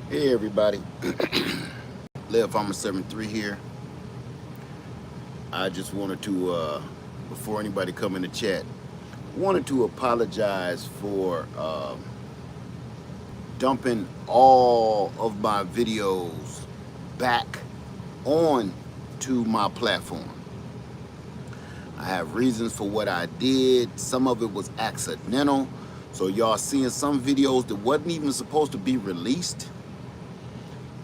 Hey everybody, Live Farmer 73 here. I just wanted to, before anybody come in the chat, wanted to apologize for dumping all of my videos back on to my platform. I have reasons for what I did. Some of it was accidental. So y'all seeing some videos that wasn't even supposed to be released.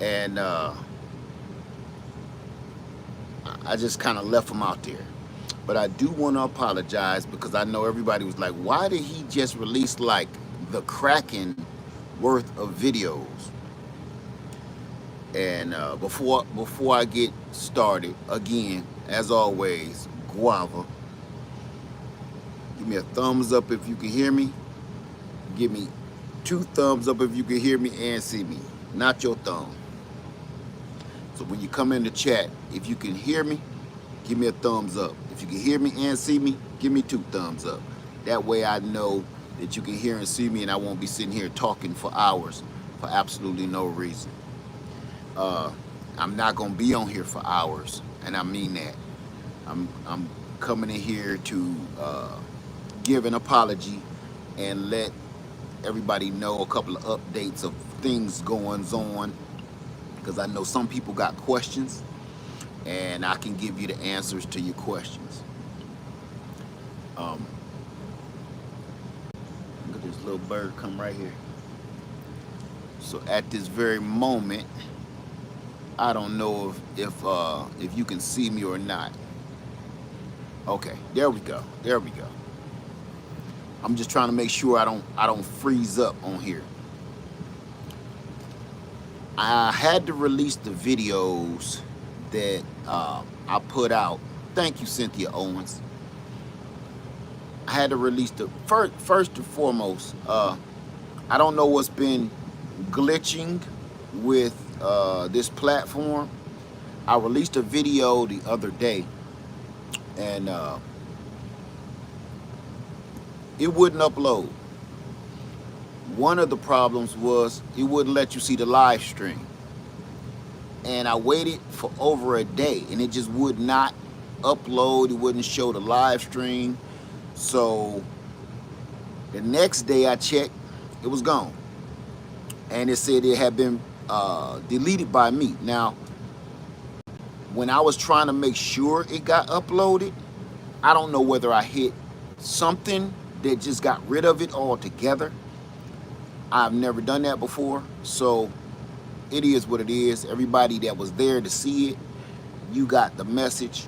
And I just kind of left them out there. But I do want to apologize because I know everybody was like, why did he just release like the Kraken worth of videos? And before I get started, again, as always, Guava, give me a thumbs up if you can hear me. Give me 2 thumbs up if you can hear me and see me, not your thumb. So when you come in the chat, if you can hear me, give me a thumbs up. If you can hear me and see me, give me 2 thumbs up. That way I know that you can hear and see me and I won't be sitting here talking for hours for absolutely no reason. I'm not gonna be on here for hours, and I mean that. I'm coming in here to give an apology and let everybody know a couple of updates of things going on, because I know some people got questions and I can give you the answers to your questions. Um, Look at this little bird come right here. So at this very moment, I don't know if you can see me or not. Okay, there we go. There we go. I'm just trying to make sure I don't freeze up on here. I had to release the videos that I put out. Thank you, Cynthia Owens. I had to release the first and foremost. I don't know what's been glitching with this platform. I released a video the other day, and it wouldn't upload. One of the problems was it wouldn't let you see the live stream. And I waited for over a day and it just would not upload. It wouldn't show the live stream. So the next day I checked, it was gone. And it said it had been deleted by me. Now, when I was trying to make sure it got uploaded, I don't know whether I hit something that just got rid of it altogether. I've never done that before, so it is what it is. Everybody that was there to see it, you got the message.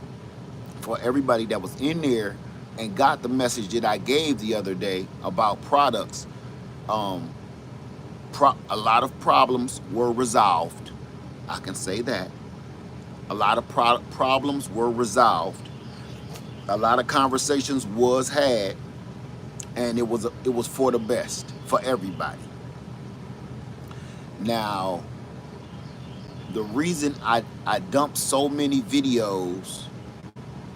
For everybody that was in there and got the message that I gave the other day about products, a lot of problems were resolved. I can say that. A lot of problems were resolved. A lot of conversations was had, and it was for the best for everybody. Now, the reason I dumped so many videos,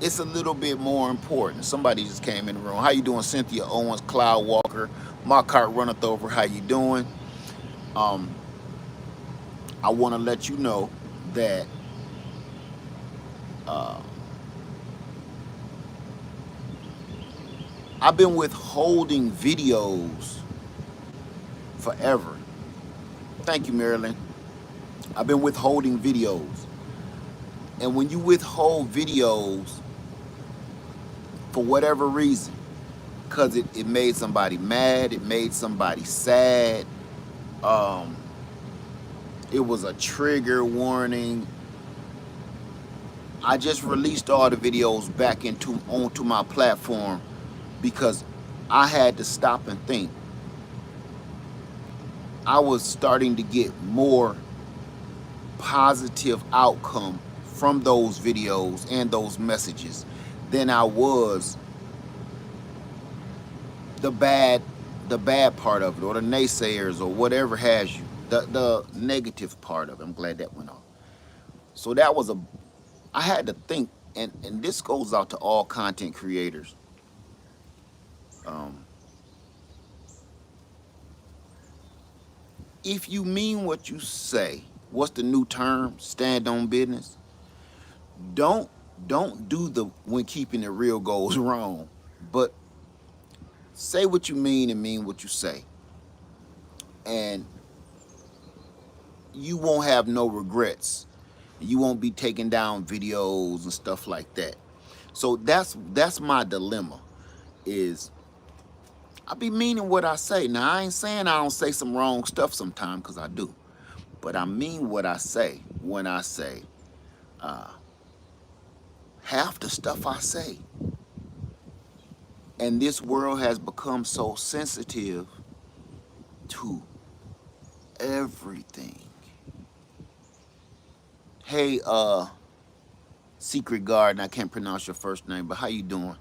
it's a little bit more important. Somebody just came in the room. How you doing, Cynthia Owens, Cloud Walker? My cart runneth over. How you doing? I want to let you know that I've been withholding videos forever. Thank you, Marilyn. I've been withholding videos. And when you withhold videos for whatever reason, because it made somebody mad, it made somebody sad, it was a trigger warning, I just released all the videos back onto my platform because I had to stop and think. I was starting to get more positive outcome from those videos and those messages than I was the bad part of it, or the naysayers, or whatever has you, the negative part of it. I'm glad that went off. So that was I had to think, and this goes out to all content creators. If you mean what you say, what's the new term? Stand on business. Don't don't do the when keeping it real goes wrong, but say what you mean and mean what you say, and you won't have no regrets. You won't be taking down videos and stuff like that. So that's my dilemma. Is I be meaning what I say. Now I ain't saying I don't say some wrong stuff sometimes, because I do, but I mean what I say when I say half the stuff I say. And this world has become so sensitive to everything. Hey, Secret Garden, I can't pronounce your first name, but how you doing?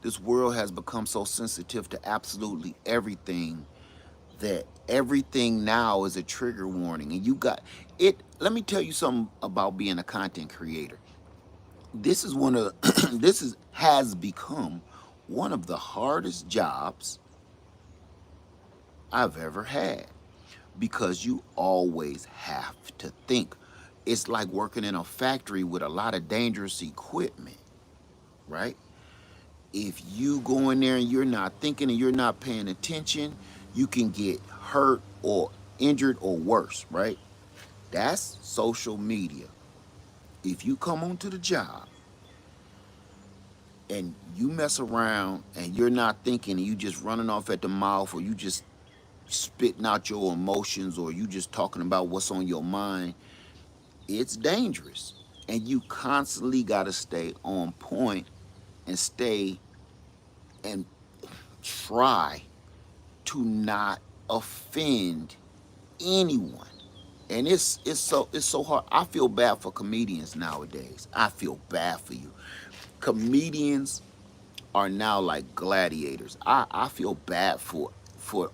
This world has become so sensitive to absolutely everything that everything now is a trigger warning. And you got it. Let me tell you something about being a content creator. This is one of this is has become one of the hardest jobs I've ever had, because you always have to think. It's like working in a factory with a lot of dangerous equipment, right? If you go in there and you're not thinking and you're not paying attention, you can get hurt or injured or worse, right? That's social media. If you come onto the job and you mess around and you're not thinking and you just running off at the mouth, or you just spitting out your emotions, or you just talking about what's on your mind, it's dangerous. And you constantly got to stay on point and stay and try to not offend anyone. And it's so hard. I feel bad for comedians nowadays. I feel bad for you. Comedians are now like gladiators. I feel bad for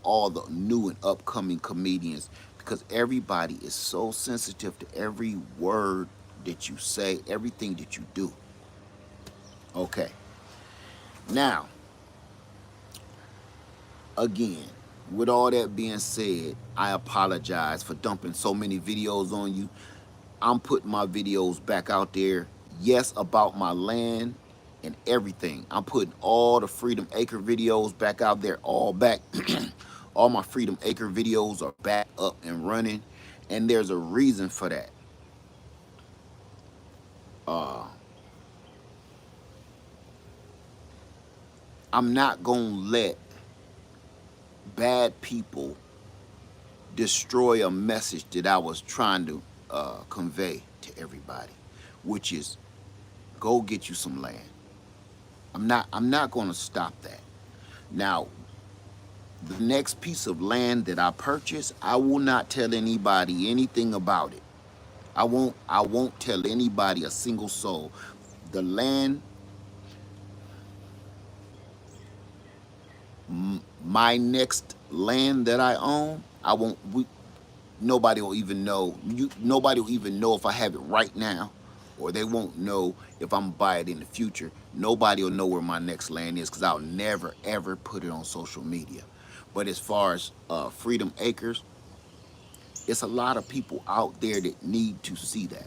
all the new and upcoming comedians, because everybody is so sensitive to every word that you say, everything that you do. Okay. Now, again, with all that being said, I apologize for dumping so many videos on you. I'm putting my videos back out there. Yes, about my land and everything. I'm putting all the Freedom Acre videos back out there, all back. All my Freedom Acre videos are back up and running, and there's a reason for that. Uh, I'm not gonna let bad people destroy a message that I was trying to convey to everybody, which is go get you some land. I'm not going to stop that. Now, the next piece of land that I purchase, I will not tell anybody anything about it. I won't tell anybody, a single soul. The land, my next land that I own, I won't nobody will even know. Nobody will even know if I have it right now, or they won't know if I'm gonna buy it in the future. Nobody will know where my next land is, because I'll never ever put it on social media. But as far as Freedom Acres, it's a lot of people out there that need to see that.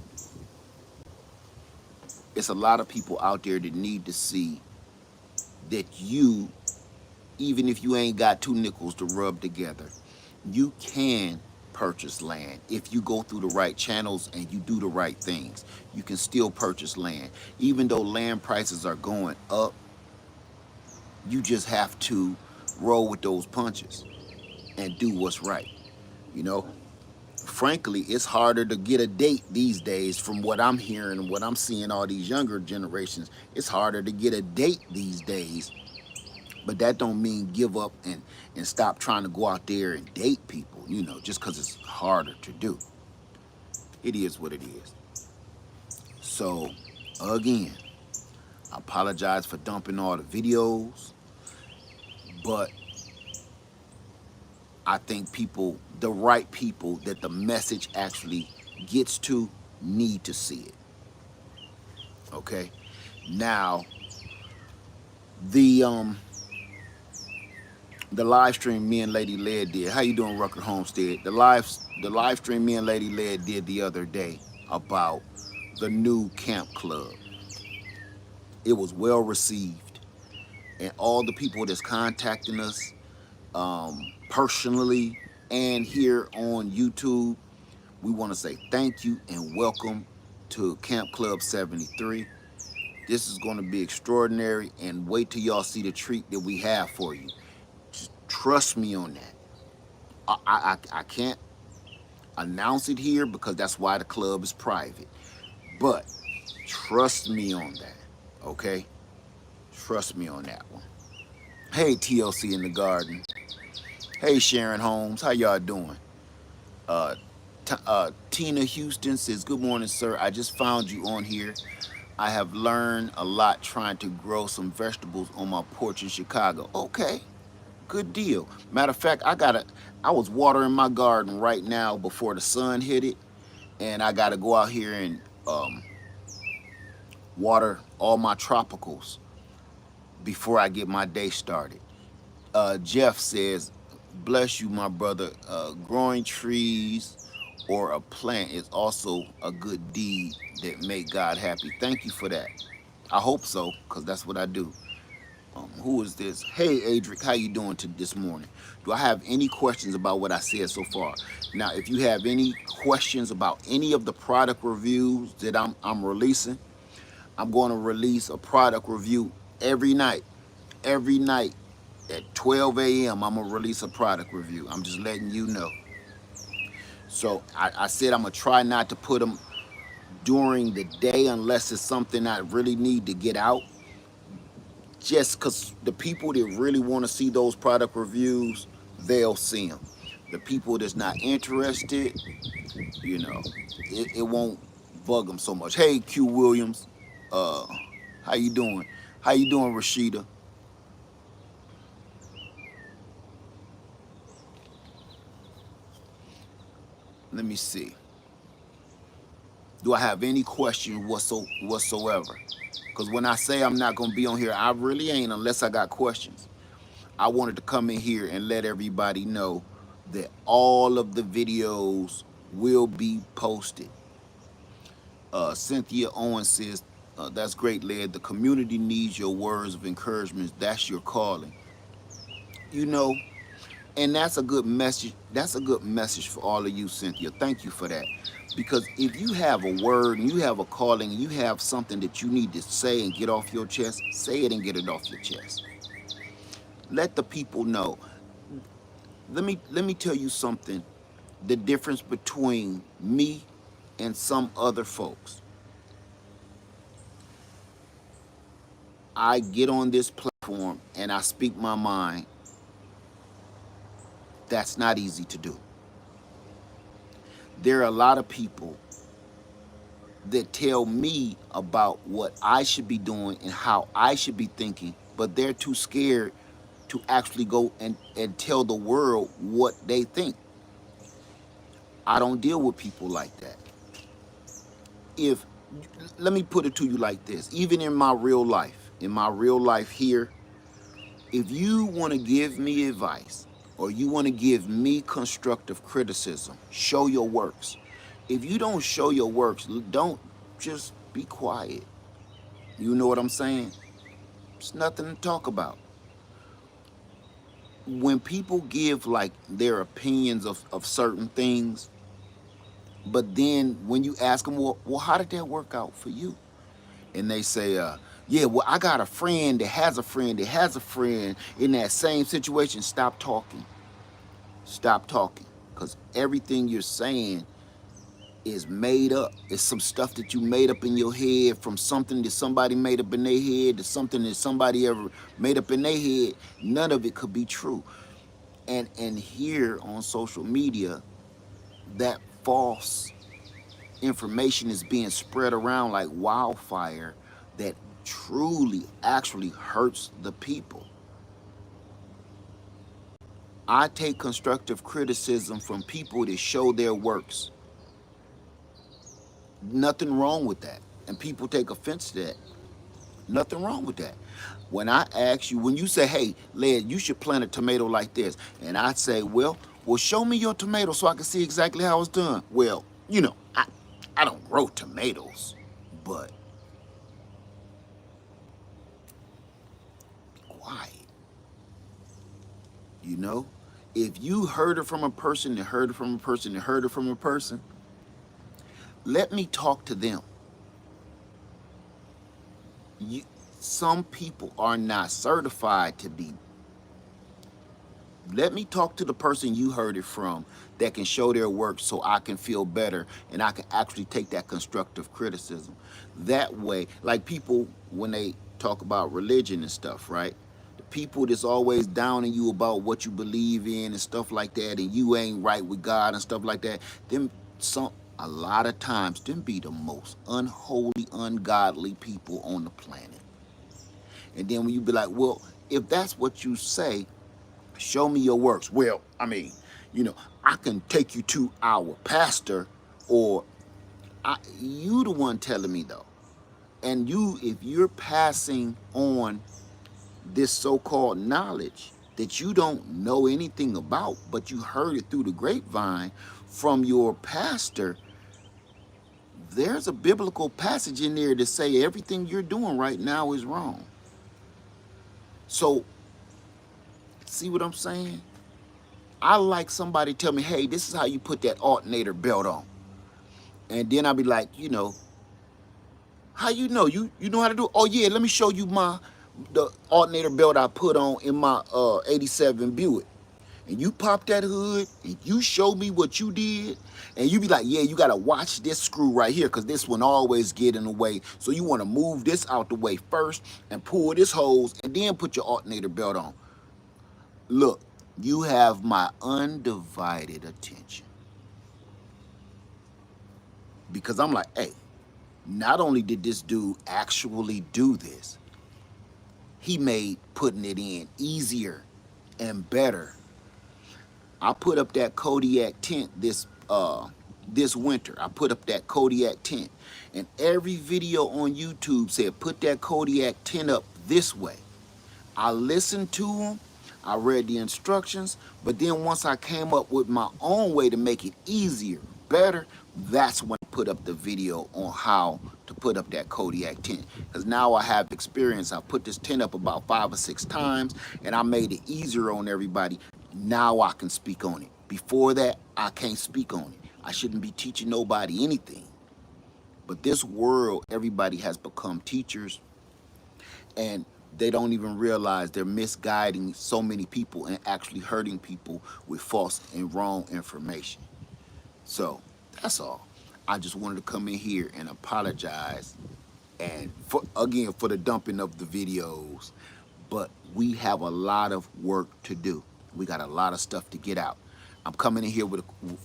It's a lot of people out there that need to see that you, even if you ain't got two nickels to rub together, you can purchase land. If you go through the right channels and you do the right things, you can still purchase land. Even though land prices are going up, you just have to roll with those punches and do what's right. You know, frankly, it's harder to get a date these days. From what I'm hearing and what I'm seeing, all these younger generations, it's harder to get a date these days. But that don't mean give up and stop trying to go out there and date people, just because it's harder to do. It is what it is. So, again, I apologize for dumping all the videos, but I think people, the right people that the message actually gets to, need to see it. Okay? Now, the the live stream me and Lady Led did. How you doing, Rucker Homestead? The live stream me and Lady Led did the other day about the new camp club. It was well received, and all the people that's contacting us personally and here on YouTube, we want to say thank you and welcome to Camp Club 73. This is going to be extraordinary, and wait till y'all see the treat that we have for you. Just trust me on that. I can't announce it here because that's why the club is private. But trust me on that, okay? Trust me on that one. Hey, TLC in the garden. Hey, Sharon Holmes. How y'all doing? Uh, Tina Houston says, good morning, sir. I just found you on here. I have learned a lot trying to grow some vegetables on my porch in Chicago. Okay, good deal. Matter of fact, I was watering my garden right now before the sun hit it, and I gotta go out here and water all my tropicals before I get my day started. Jeff says, bless you, my brother. Growing trees or a plant is also a good deed that make God happy. Thank you for that. I hope so, because that's what I do. Who is this? Hey, Adric, how you doing this morning? Do I have any questions about what I said so far? Now, if you have any questions about any of the product reviews that I'm releasing, I'm going to release a product review every night. Every night at 12 a.m., I'm going to release a product review. I'm just letting you know. So I said I'm going to try not to put them during the day unless it's something I really need to get out. Just because the people that really want to see those product reviews, they'll see them. The people that's not interested, you know, it won't bug them so much. Hey, Q Williams, how you doing? How you doing, Rashida? Let me see. Do I have any question whatsoever? Because when I say I'm not going to be on here, I really ain't unless I got questions. I wanted to come in here and let everybody know that all of the videos will be posted. Cynthia Owens says, that's great, Led. The community needs your words of encouragement. That's your calling. You know, and that's a good message. That's a good message for all of you, Cynthia. Thank you for that. Because if you have a word and you have a calling and you have something that you need to say and get off your chest, say it and get it off your chest. Let the people know. Let me tell you something. The difference between me and some other folks. I get on this platform and I speak my mind. That's not easy to do. There are a lot of people that tell me about what I should be doing and how I should be thinking, but they're too scared to actually go and tell the world what they think. I don't deal with people like that. If Let me put it to you like this, even in my real life here, if you want to give me advice or you want to give me constructive criticism, show your works. If you don't show your works, don't, just be quiet. You know what I'm saying? It's nothing to talk about. When people give like their opinions of certain things, but then when you ask them, well, how did that work out for you? And they say, yeah, well, I got a friend that has a friend that has a friend in that same situation. Stop talking. Stop talking. Because everything you're saying is made up. It's some stuff that you made up in your head from something that somebody made up in their head to something that somebody ever made up in their head. None of it could be true. And here on social media, that false information is being spread around like wildfire that truly actually hurts the people. I take constructive criticism from people that show their works. Nothing wrong with that. And people take offense to that. Nothing wrong with that. When I ask you, when you say, hey, Led, you should plant a tomato like this, and I say, well, show me your tomato so I can see exactly how it's done. Well, I don't grow tomatoes, but be quiet. You know, if you heard it from a person and heard it from a person and heard it from a person, let me talk to them. You, some people are not certified to be. Let me talk to the person you heard it from that can show their work so I can feel better and I can actually take that constructive criticism. That way, like people, when they talk about religion and stuff, right? The people that's always downing you about what you believe in and stuff like that, and you ain't right with God and stuff like that, them some a lot of times them be the most unholy, ungodly people on the planet. And then when you be like, well, if that's what you say, show me your works. Well, I mean, you know, I can take you to our pastor, or you the one telling me though. And if you're passing on this so-called knowledge that you don't know anything about, but you heard it through the grapevine from your pastor, there's a biblical passage in there to say everything you're doing right now is wrong. So, see what I'm saying? I like somebody tell me, hey, this is how you put that alternator belt on. And then I'll be like, how you know? You know how to do it? Oh yeah, let me show you the alternator belt I put on in my 87 Buick. And you pop that hood and you show me what you did, and you be like, yeah, you gotta watch this screw right here, because this one always get in the way. So you wanna move this out the way first and pull this hose and then put your alternator belt on. Look, you have my undivided attention. Because I'm like, hey, not only did this dude actually do this, he made putting it in easier and better. I put up that Kodiak tent this winter. I put up that Kodiak tent, and every video on YouTube said put that Kodiak tent up this way. I listened to them, I read the instructions, but then once I came up with my own way to make it easier, better, that's when I put up the video on how to put up that Kodiak tent. Because now I have experience. I put this tent up about 5 or 6 times, and I made it easier on everybody. Now I can speak on it. Before that, I can't speak on it. I shouldn't be teaching nobody anything. But this world, everybody has become teachers, and they don't even realize they're misguiding so many people and actually hurting people with false and wrong information. So that's all. I just wanted to come in here and apologize, and for the dumping of the videos. But we have a lot of work to do. We got a lot of stuff to get out. I'm coming in here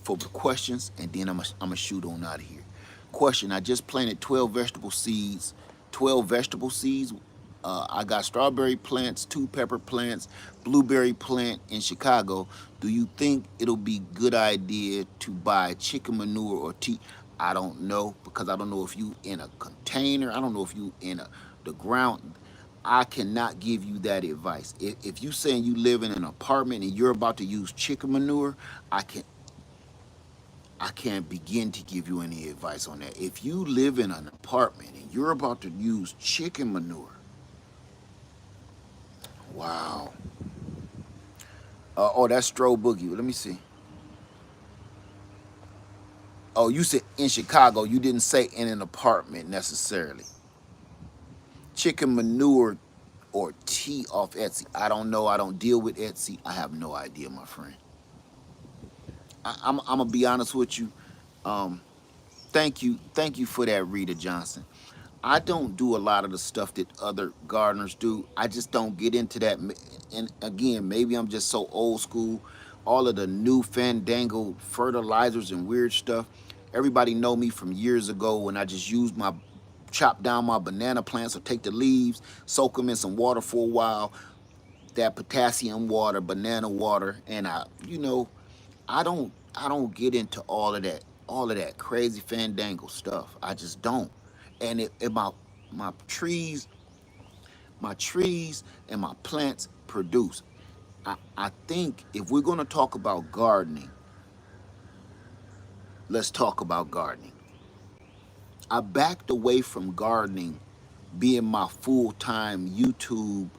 for the questions, and then I'm gonna shoot on out of here. Question: I just planted 12 vegetable seeds. 12 vegetable seeds. I got strawberry plants, 2 pepper plants, blueberry plant in Chicago. Do you think it'll be good idea to buy chicken manure or tea? I don't know, because I don't know if you in a container. I don't know if you in the ground. I cannot give you that advice. If you saying you live in an apartment and you're about to use chicken manure, I can't begin to give you any advice on that. If you live in an apartment and you're about to use chicken manure, wow. Oh, that's Stro Boogie. Let me see. Oh, you said in Chicago. You didn't say in an apartment necessarily. Chicken manure or tea off Etsy. I don't know. I don't deal with Etsy. I have no idea, my friend. I'm gonna be honest with you. Um, thank you for that, Rita Johnson. I don't do a lot of the stuff that other gardeners do. I just don't get into that. And again, maybe I'm just so old school. All of the new fandangled fertilizers and weird stuff. Everybody know me from years ago when I just used chop down my banana plants or take the leaves, soak them in some water for a while, that potassium water, banana water, and I don't get into all of that crazy fandangle stuff. I just don't. And my trees, My trees and my plants produce. I think if we're going to talk about gardening, let's talk about gardening. I backed away from gardening being my full-time YouTube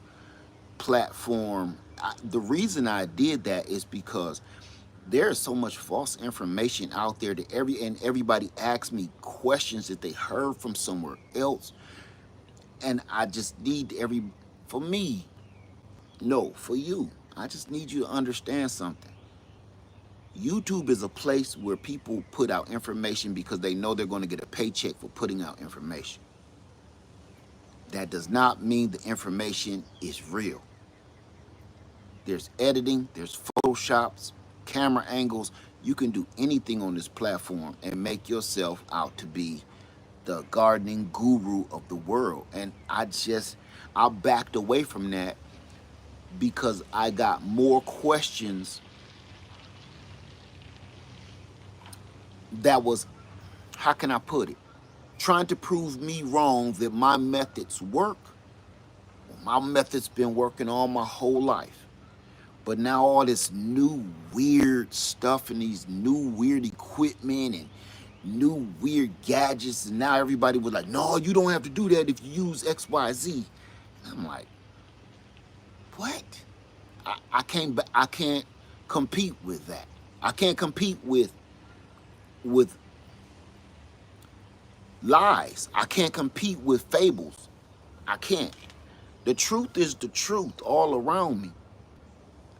platform. The reason I did that is because there is so much false information out there that everybody asks me questions that they heard from somewhere else, and I just need for me, no, for you, I just need you to understand something. YouTube is a place where people put out information because they know they're going to get a paycheck for putting out information. That does not mean the information is real. There's editing, there's photoshops, camera angles. You can do anything on this platform and make yourself out to be the gardening guru of the world. And I backed away from that because I got more questions that was, how can I put it? Trying to prove me wrong that my methods work. Well, my methods been working all my whole life. But now all this new weird stuff and these new weird equipment and new weird gadgets, and now everybody was like, no, you don't have to do that if you use XYZ. And I'm like, what? I can't compete with that. I can't compete with lies. I can't compete with fables. I can't. The truth is the truth all around me.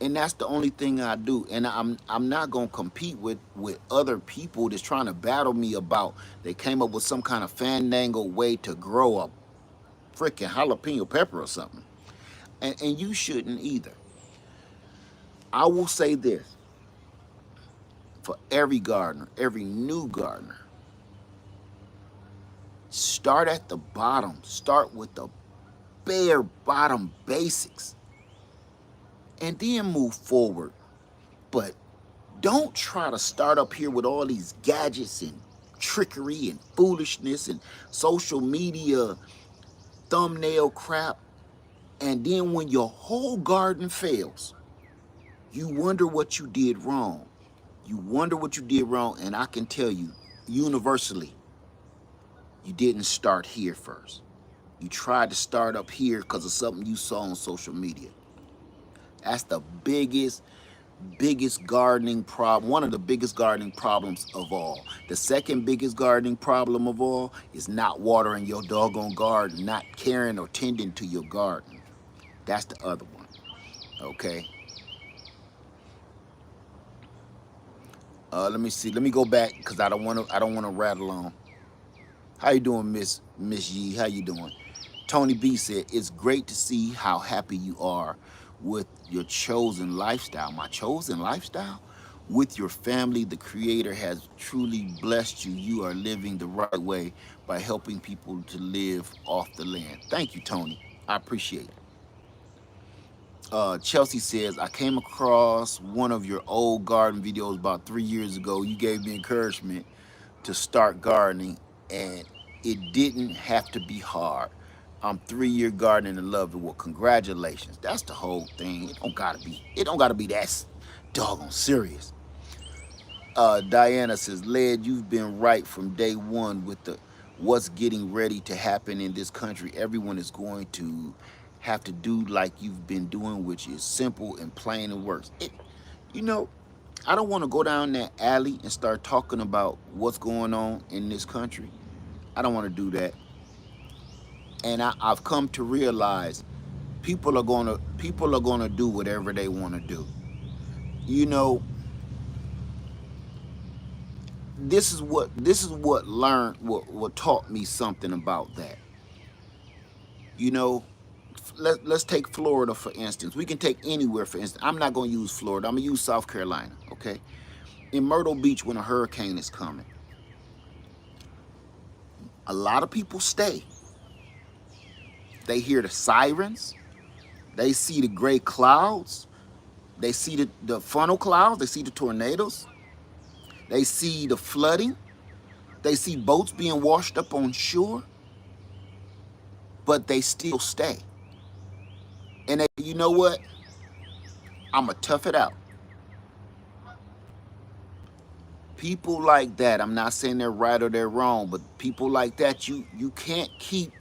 And that's the only thing I do. And I'm not gonna compete with other people that's trying to battle me about they came up with some kind of fandangle way to grow a freaking jalapeno pepper or something. And you shouldn't either. I will say this for every gardener, every new gardener. Start at the bottom. Start with the bare bottom basics. And then move forward. But don't try to start up here with all these gadgets and trickery and foolishness and social media thumbnail crap. And then when your whole garden fails, you wonder what you did wrong. You wonder what you did wrong. And I can tell you, universally, you didn't start here first. You tried to start up here because of something you saw on social media. That's the biggest gardening problem, one of the biggest gardening problems of all. The second biggest gardening problem of all is not watering your doggone garden, not caring or tending to your garden. That's the other one, okay? Let me see. Let me go back because I don't want to rattle on. How you doing, Miss Yee? How you doing? Tony B said, it's great to see how happy you are with your chosen lifestyle. My chosen lifestyle? With your family, the Creator has truly blessed you. You are living the right way by helping people to live off the land. Thank you, Tony. I appreciate it. Chelsea says, I came across one of your old garden videos about 3 years ago. You gave me encouragement to start gardening, and it didn't have to be hard. I'm 3-year gardening and love it. Well, congratulations. That's the whole thing. It don't gotta be that doggone serious. Diana says, Led, you've been right from day one with the what's getting ready to happen in this country. Everyone is going to have to do like you've been doing, which is simple and plain and works. You know, I don't want to go down that alley and start talking about what's going on in this country. I don't want to do that. And I've come to realize people are gonna do whatever they want to do. You know, this is what taught me something about that. You know, let's take Florida for instance. We can take anywhere for instance. I'm not going to use Florida. I'm going to use South Carolina, okay? In Myrtle Beach, when a hurricane is coming, a lot of people stay. They hear the sirens. They see the gray clouds. They see the funnel clouds. They see the tornadoes. They see the flooding. They see boats being washed up on shore. But they still stay. And you know what? I'ma tough it out. People like that, I'm not saying they're right or they're wrong, but people like that, you can't keep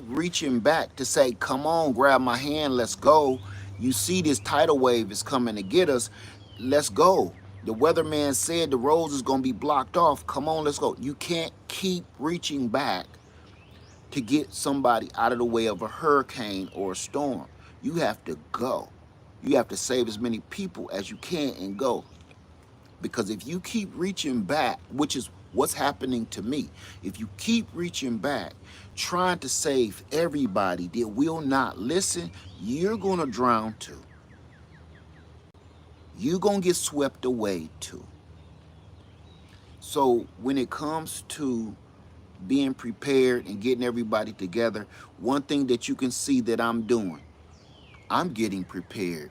reaching back to say, come on, grab my hand, let's go. You see this tidal wave is coming to get us. Let's go. The weatherman said the roads is gonna be blocked off. Come on, let's go. You can't keep reaching back to get somebody out of the way of a hurricane or a storm. You have to go. You have to save as many people as you can and go. Because if you keep reaching back, which is what's happening to me, if you keep reaching back, trying to save everybody that will not listen, you're going to drown too. You're going to get swept away too. So when it comes to being prepared and getting everybody together, one thing that you can see that I'm doing, I'm getting prepared.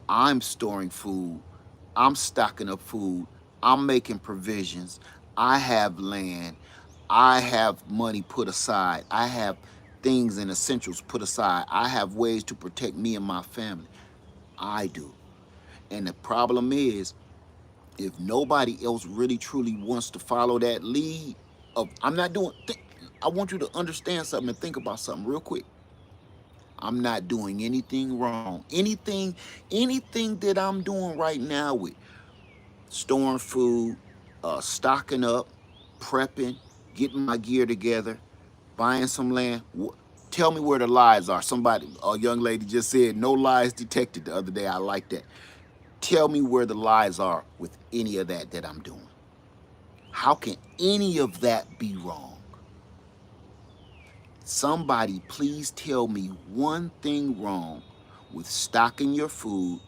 I'm storing food. I'm stocking up food. I'm making provisions. I have land. I have money put aside. I have things and essentials put aside. I have ways to protect me and my family. I do. And the problem is, if nobody else really truly wants to follow that lead of, I'm not doing, I want you to understand something and think about something real quick. I'm not doing anything wrong. Anything that I'm doing right now with storing food, stocking up, prepping, getting my gear together, buying some land. Tell me where the lies are. Somebody, a young lady just said, no lies detected the other day. I like that. Tell me where the lies are with any of that I'm doing. How can any of that be wrong? Somebody please tell me one thing wrong with stocking your food,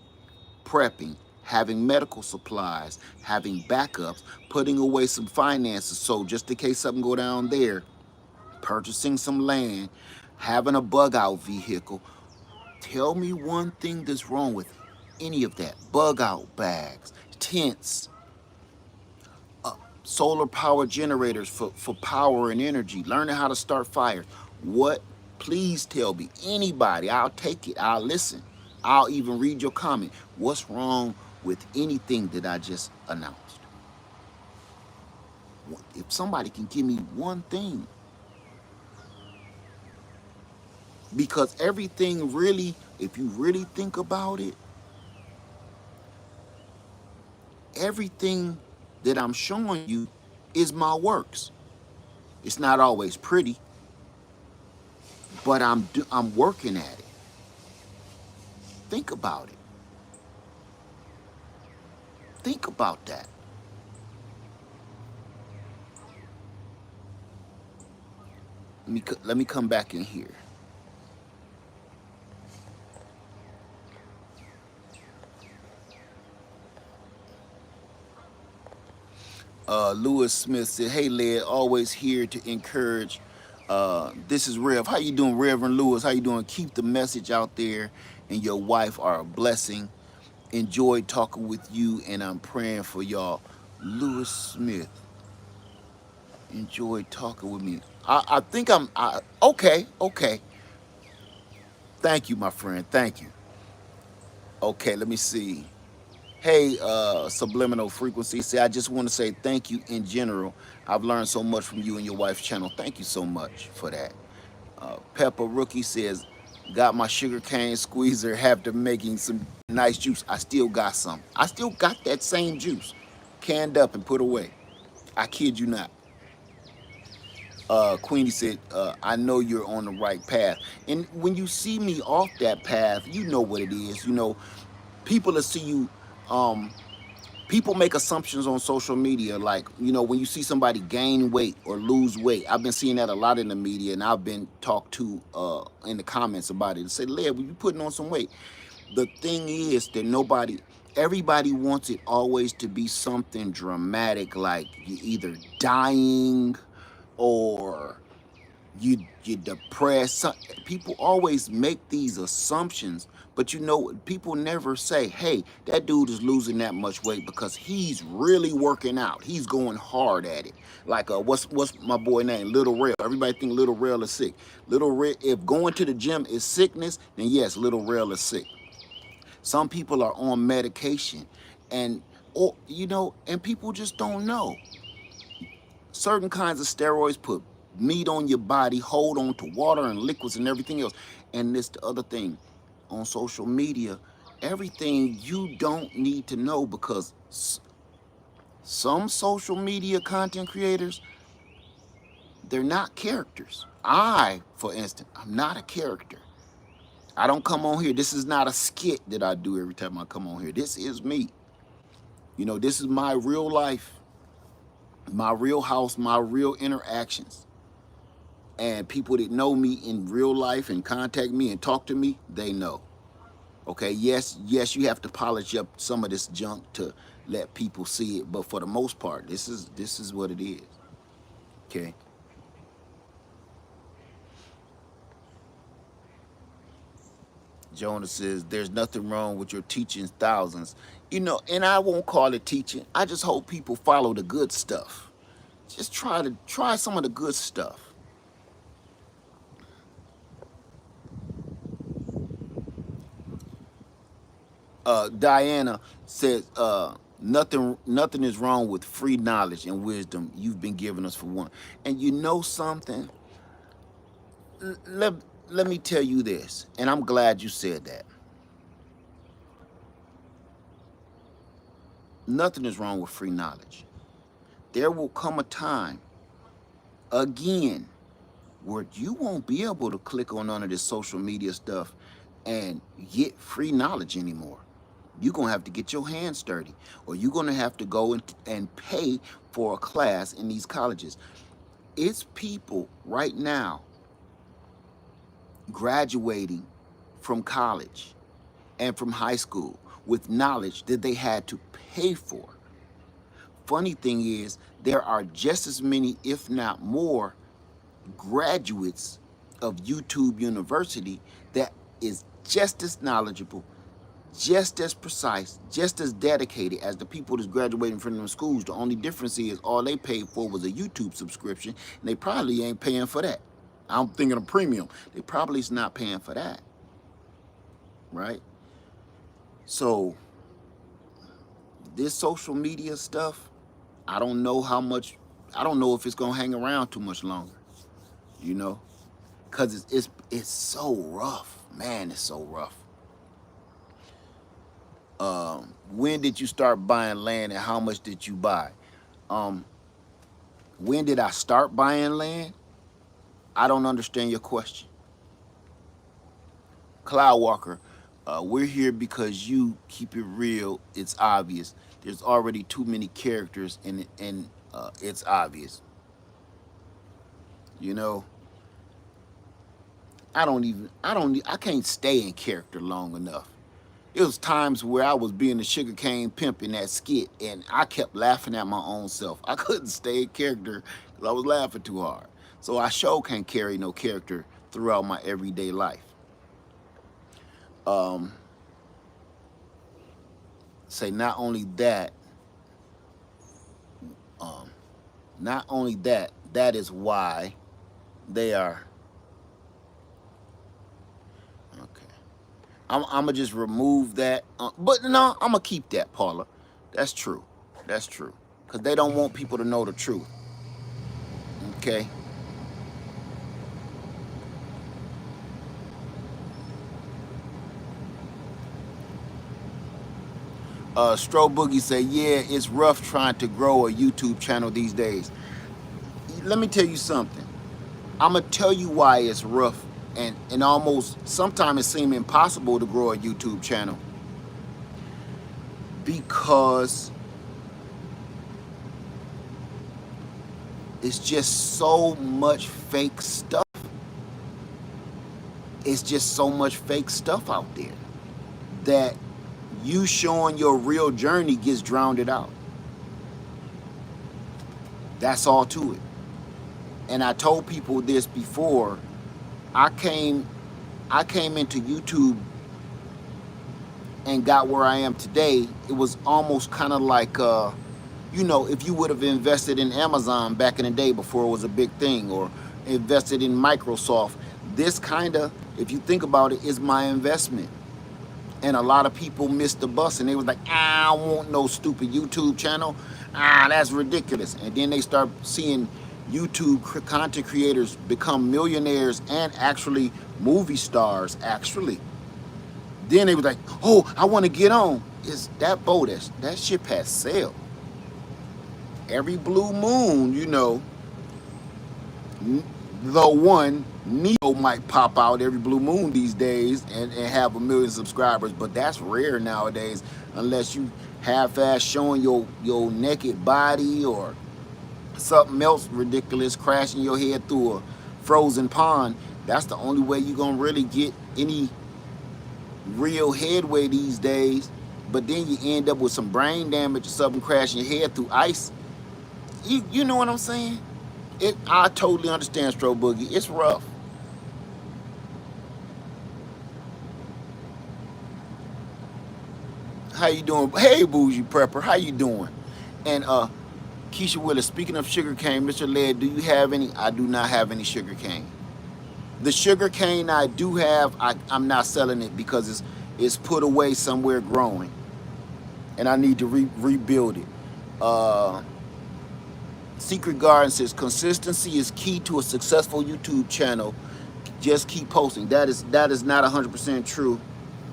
prepping, having medical supplies, having backups, putting away some finances so just in case something go down there, purchasing some land, having a bug out vehicle. Tell me one thing that's wrong with any of that. Bug out bags, tents, solar power generators for power and energy, learning how to start fires. What? Please tell me. Anybody, I'll take it. I'll listen. I'll even read your comment. What's wrong with anything that I just announced? If somebody can give me one thing. Because everything really, if you really think about it, everything that I'm showing you is my works. It's not always pretty, but I'm working at it. Think about it. Think about that. Let me come back in here. Lewis Smith said, "Hey, Led, always here to encourage. This is Rev. How you doing, Reverend Lewis? How you doing? Keep the message out there, and your wife are a blessing. Enjoyed talking with you, and I'm praying for y'all." Lewis Smith, enjoyed talking with me. I think okay. Okay. Thank you, my friend. Thank you. Okay, let me see. Hey, Subliminal Frequency. Say, I just want to say thank you in general. I've learned so much from you and your wife's channel. Thank you so much for that. Pepper Rookie says, got my sugar cane squeezer after making some nice juice. I still got some. I still got that same juice canned up and put away. I kid you not. Queenie said, I know you're on the right path. And when you see me off that path, you know what it is. You know, people will see you. People make assumptions on social media, like, you know, when you see somebody gain weight or lose weight. I've been seeing that a lot in the media, and I've been talked to in the comments about it. They say, Led, well, you putting on some weight. The thing is that everybody wants it always to be something dramatic, like you're either dying or you depressed. People always make these assumptions, but people never say, hey, that dude is losing that much weight because he's really working out, he's going hard at it. Like what's my boy name, Little Rail. Everybody think Little Rail is sick. Little Rail, if going to the gym is sickness, then yes, Little Rail is sick. Some people are on medication, and and people just don't know. Certain kinds of steroids put meat on your body, hold on to water and liquids and everything else. And this the other thing, on social media, everything you don't need to know, because some social media content creators, they're not characters. For instance, I'm not a character. I don't come on here. This is not a skit that I do every time I come on here. This is me. This is my real life, my real house, my real interactions. And people that know me in real life and contact me and talk to me, they know. Okay, yes, you have to polish up some of this junk to let people see it, but for the most part, this is what it is. Okay. Jonah says there's nothing wrong with your teaching thousands. And I won't call it teaching. I just hope people follow the good stuff. Just try some of the good stuff. Diana says, nothing is wrong with free knowledge and wisdom you've been giving us for one. And you know something? Let, let me tell you this, and I'm glad you said that. Nothing is wrong with free knowledge. There will come a time, again, where you won't be able to click on none of this social media stuff and get free knowledge anymore. You're going to have to get your hands dirty, or you're going to have to go and pay for a class in these colleges. It's people right now graduating from college and from high school with knowledge that they had to pay for. Funny thing is, there are just as many, if not more, graduates of YouTube University that is just as knowledgeable, just as precise, just as dedicated as the people that's graduating from them schools. The only difference is all they paid for was a YouTube subscription, and they probably ain't paying for that. I'm thinking of premium. They probably is not paying for that, right? So this social media stuff, I don't know if it's gonna hang around too much longer, because it's so rough, man. It's so rough. When did you start buying land, and how much did you buy? When did I start buying land? I don't understand your question. Cloudwalker, we're here because you keep it real. It's obvious. There's already too many characters, and it's obvious. I can't stay in character long enough. It was times where I was being a sugarcane pimp in that skit, and I kept laughing at my own self. I couldn't stay in character because I was laughing too hard. So I sure can't carry no character throughout my everyday life. Say not only that, that is why they are. Okay. I'm gonna just remove that, but no, I'm gonna keep that, Paula. That's true. That's true. Because they don't want people to know the truth. Okay. Stro Boogie say, yeah, it's rough trying to grow a YouTube channel these days. Let me tell you something. I'm gonna tell you why it's rough, and almost sometimes it seems impossible to grow a YouTube channel, because it's just so much fake stuff. It's just so much fake stuff out there that you showing your real journey gets drowned out. That's all to it. And I told people this before. I came I came into YouTube and got where I am today. It was almost kind of like if you would have invested in Amazon back in the day before it was a big thing, or invested in Microsoft. This kind of, if you think about it, is my investment. And a lot of people missed the bus and they was like, I don't want no stupid YouTube channel. That's ridiculous. And then they start seeing YouTube content creators become millionaires and actually movie stars, actually. Then they was like, oh, I want to get on. Is that boat, that ship has sailed. Every blue moon, the one Neo might pop out every blue moon these days and have 1 million subscribers, but that's rare nowadays unless you half-ass showing your naked body or something else ridiculous, crashing your head through a frozen pond. That's the only way you're gonna really get any real headway these days. But then you end up with some brain damage or something, crashing your head through ice. You know what I'm saying? I totally understand, Stro Boogie. It's rough. How you doing? Hey, Bougie Prepper. How you doing? And Keisha Willis, speaking of sugar cane, Mr. Led, do you have any? I do not have any sugar cane. The sugar cane I do have, I'm not selling it because it's put away somewhere growing. And I need to rebuild it. Secret Garden says, consistency is key to a successful YouTube channel. Just keep posting. That is not 100% true,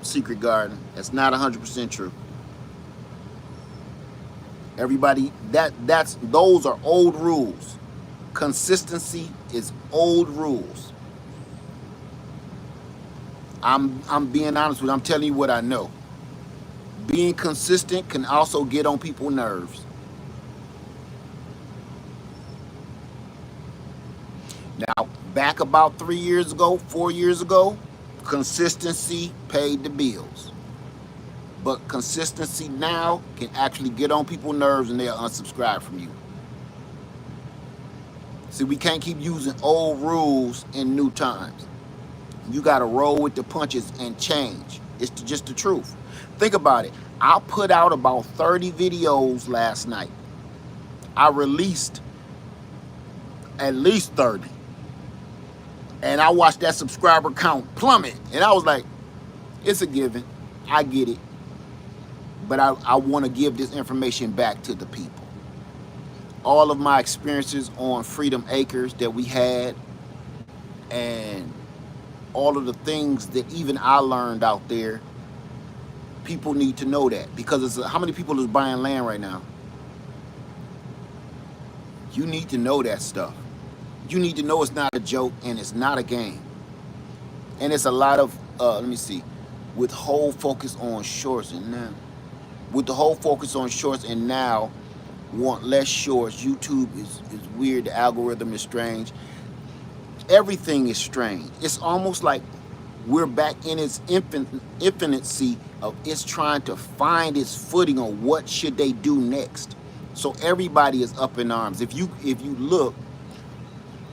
Secret Garden. That's not 100% true. Everybody, those are old rules. Consistency is old rules. I'm being honest with you. I'm telling you what I know. Being consistent can also get on people's nerves. Now, back about 3 years ago, 4 years ago, consistency paid the bills. But consistency now can actually get on people's nerves and they'll unsubscribe from you. See, we can't keep using old rules in new times. You got to roll with the punches and change. It's just the truth. Think about it. I put out about 30 videos last night. I released at least 30. And I watched that subscriber count plummet. And I was like, it's a given. I get it. But I want to give this information back to the people. All of my experiences on Freedom Acres that we had, and all of the things that even I learned out there, people need to know that. Because how many people is buying land right now? You need to know that stuff. You need to know it's not a joke and it's not a game. And it's a lot of, let me see, with whole focus on shorts and now. With the whole focus on shorts and now want less shorts. YouTube is weird. The algorithm is strange. Everything is strange. It's almost like we're back in its infancy of it's trying to find its footing on what should they do next. So everybody is up in arms. If you look,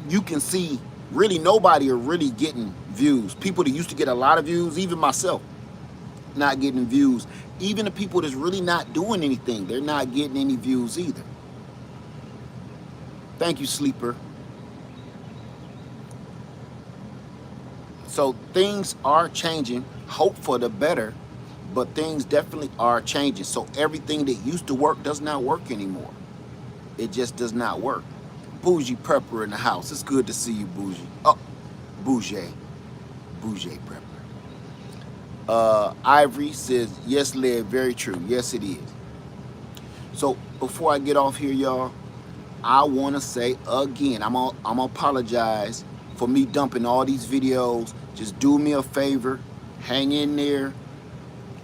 you can see really nobody are really getting views. People that used to get a lot of views, even myself, not getting views. Even the people that's really not doing anything, they're not getting any views either. Thank you, Sleeper. So things are changing, hope for the better, but things definitely are changing. So everything that used to work does not work anymore. It just does not work. Bougie Prepper in the house. It's good to see you, Bougie. Oh, Bougie Prepper. Ivory says, yes, Led, very true. Yes, it is. So before I get off here, y'all, I want to say again, I'm gonna apologize for me dumping all these videos. Just do me a favor, hang in there.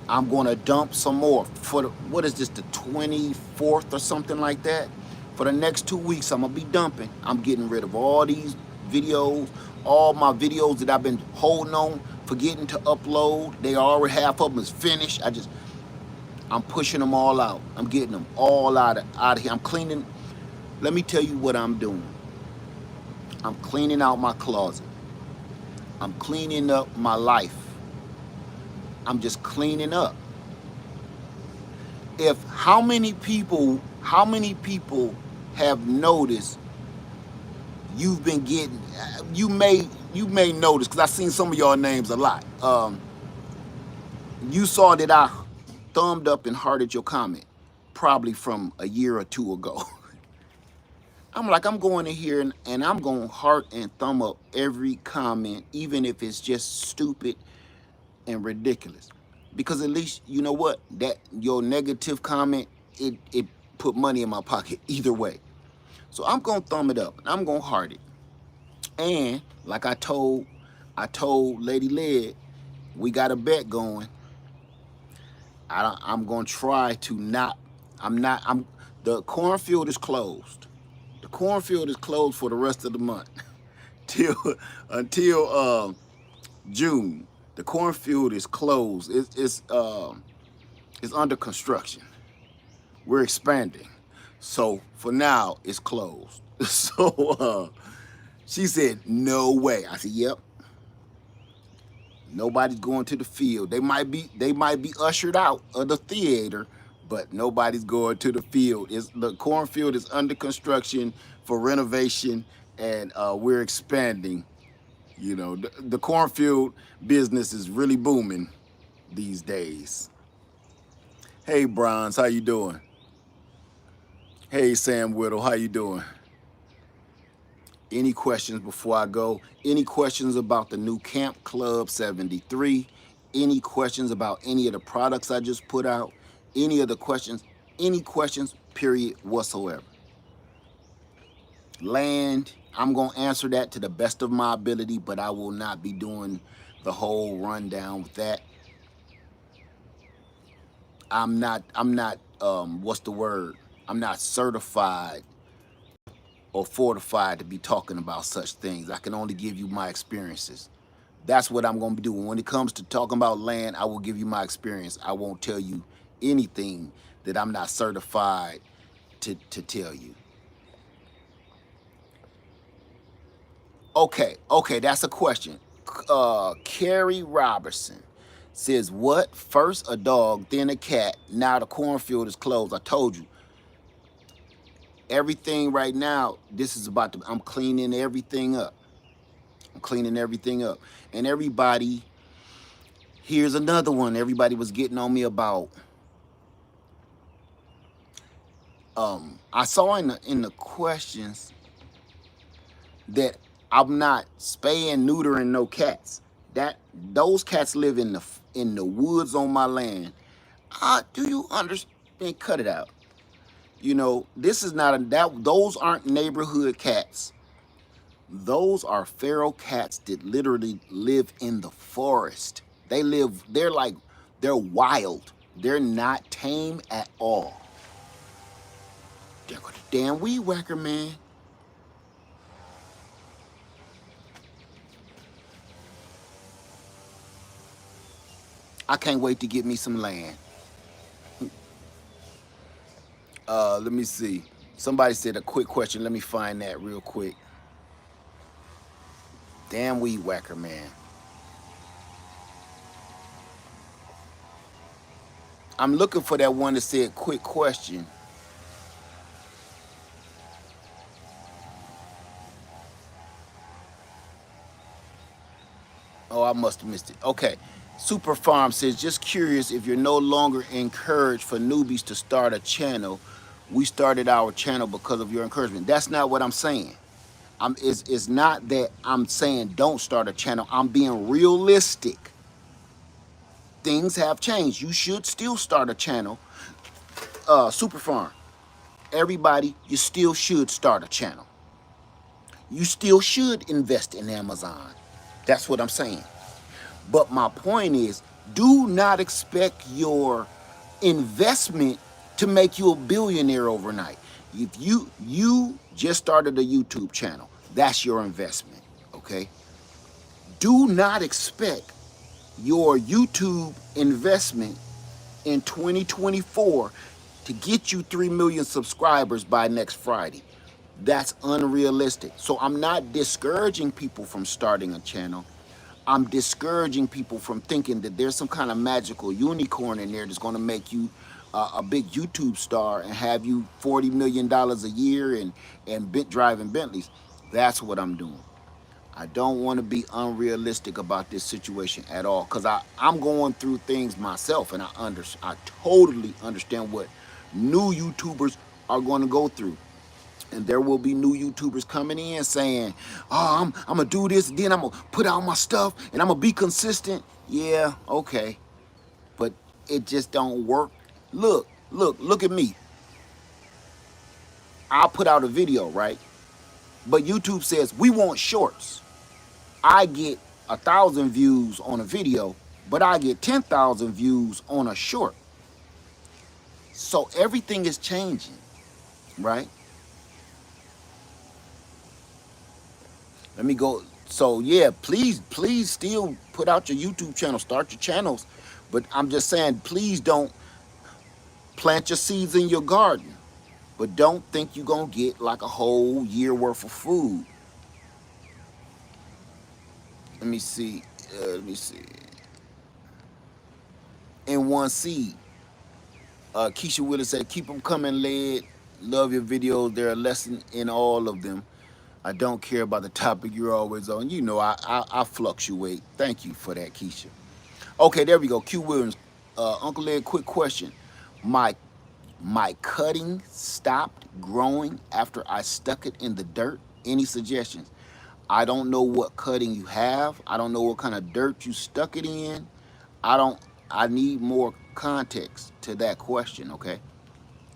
I'm gonna dump some more for what is this, the 24th or something like that? For the next 2 weeks, I'm gonna be dumping. I'm getting rid of all these videos, all my videos that I've been holding on, forgetting to upload. They already, half of them is finished. I'm pushing them all out. I'm getting them all out of here. I'm cleaning. Let me tell you what I'm doing. I'm cleaning out my closet. I'm cleaning up my life. I'm just cleaning up. If how many people have noticed you've been getting, you may notice, because I've seen some of y'all names a lot. You saw that I thumbed up and hearted your comment probably from a year or two ago. I'm like, I'm going in here and I'm going to heart and thumb up every comment, even if it's just stupid and ridiculous. Because at least, you know what? That your negative comment, it put money in my pocket either way. So I'm going to thumb it up and I'm going to heart it. And like I told Lady Led, we got a bet going. I'm going to try to not, the cornfield is closed. The cornfield is closed for the rest of the month till until June. The cornfield is closed. It's under construction. We're expanding, so for now it's closed. So she said, "No way." I said, "Yep." Nobody's going to the field. They might be ushered out of the theater, but nobody's going to the field. The cornfield is under construction for renovation, and we're expanding. You know, the cornfield business is really booming these days. Hey, Bronze, how you doing? Hey, Sam Whittle, how you doing? Any questions before I go? Any questions about the new Camp Club 73? Any questions about any of the products I just put out? Any of the questions? Any questions, period, whatsoever. Land, I'm going to answer that to the best of my ability, but I will not be doing the whole rundown with that. I'm not, what's the word? I'm not certified or fortified to be talking about such things. I can only give you my experiences. That's what I'm going to be doing. When it comes to talking about land, I will give you my experience. I won't tell you anything that I'm not certified to tell you. Okay, that's a question. Carrie Robertson says, what? First a dog, then a cat. Now the cornfield is closed. I told you. Everything right now, this is about to, I'm cleaning everything up. I'm cleaning everything up. And everybody, here's another one. Everybody was getting on me about. I saw in the questions that I'm not spaying, neutering no cats. That those cats live in the woods on my land. Do you understand? Cut it out. You know, this is not those aren't neighborhood cats. Those are feral cats that literally live in the forest. They're wild. They're not tame at all. There go the damn weed whacker, man. I can't wait to get me some land. Let me see. Somebody said a quick question. Let me find that real quick. Damn weed whacker, man. I'm looking for that one that said quick question. Oh, I must have missed it. Okay. Super Farm says, just curious if you're no longer encouraged for newbies to start a channel. We started our channel because of your encouragement. That's not what I'm saying. It's not that I'm saying don't start a channel. I'm being realistic. Things have changed. You should still start a channel. Super Farm. Everybody, you still should start a channel. You still should invest in Amazon. That's what I'm saying. But my point is, do not expect your investment to make you a billionaire overnight. If you just started a YouTube channel, that's your investment, okay? Do not expect your YouTube investment in 2024 to get you 3 million subscribers by next Friday. That's unrealistic. So I'm not discouraging people from starting a channel. I'm discouraging people from thinking that there's some kind of magical unicorn in there that's going to make you a big YouTube star and have you $40 million a year and driving Bentleys. That's what I'm doing. I don't want to be unrealistic about this situation at all, because I'm going through things myself, and I totally understand what new YouTubers are going to go through. And there will be new YouTubers coming in saying, "Oh, I'm gonna do this, then I'm gonna put out my stuff, and I'm gonna be consistent." Yeah, okay, but it just don't work. Look at me. I'll put out a video, right? But YouTube says we want shorts. I get 1,000 views on a video, but I get 10,000 views on a short. So everything is changing, right? Let me go. So yeah, please still put out your YouTube channel, start your channels. But I'm just saying, please don't plant your seeds in your garden. But don't think you're gonna get like a whole year worth of food. Let me see. Let me see. In one seed. Keisha Willis said, "Keep them coming, led. Love your videos. There are lessons in all of them. I don't care about the topic you're always on. You know, I fluctuate. Thank you for that, Keisha." Okay, there we go. Q Williams. Uncle Ed, quick question. My my cutting stopped growing after I stuck it in the dirt. Any suggestions? I don't know what cutting you have. I don't know what kind of dirt you stuck it in. I don't I need more context to that question, okay?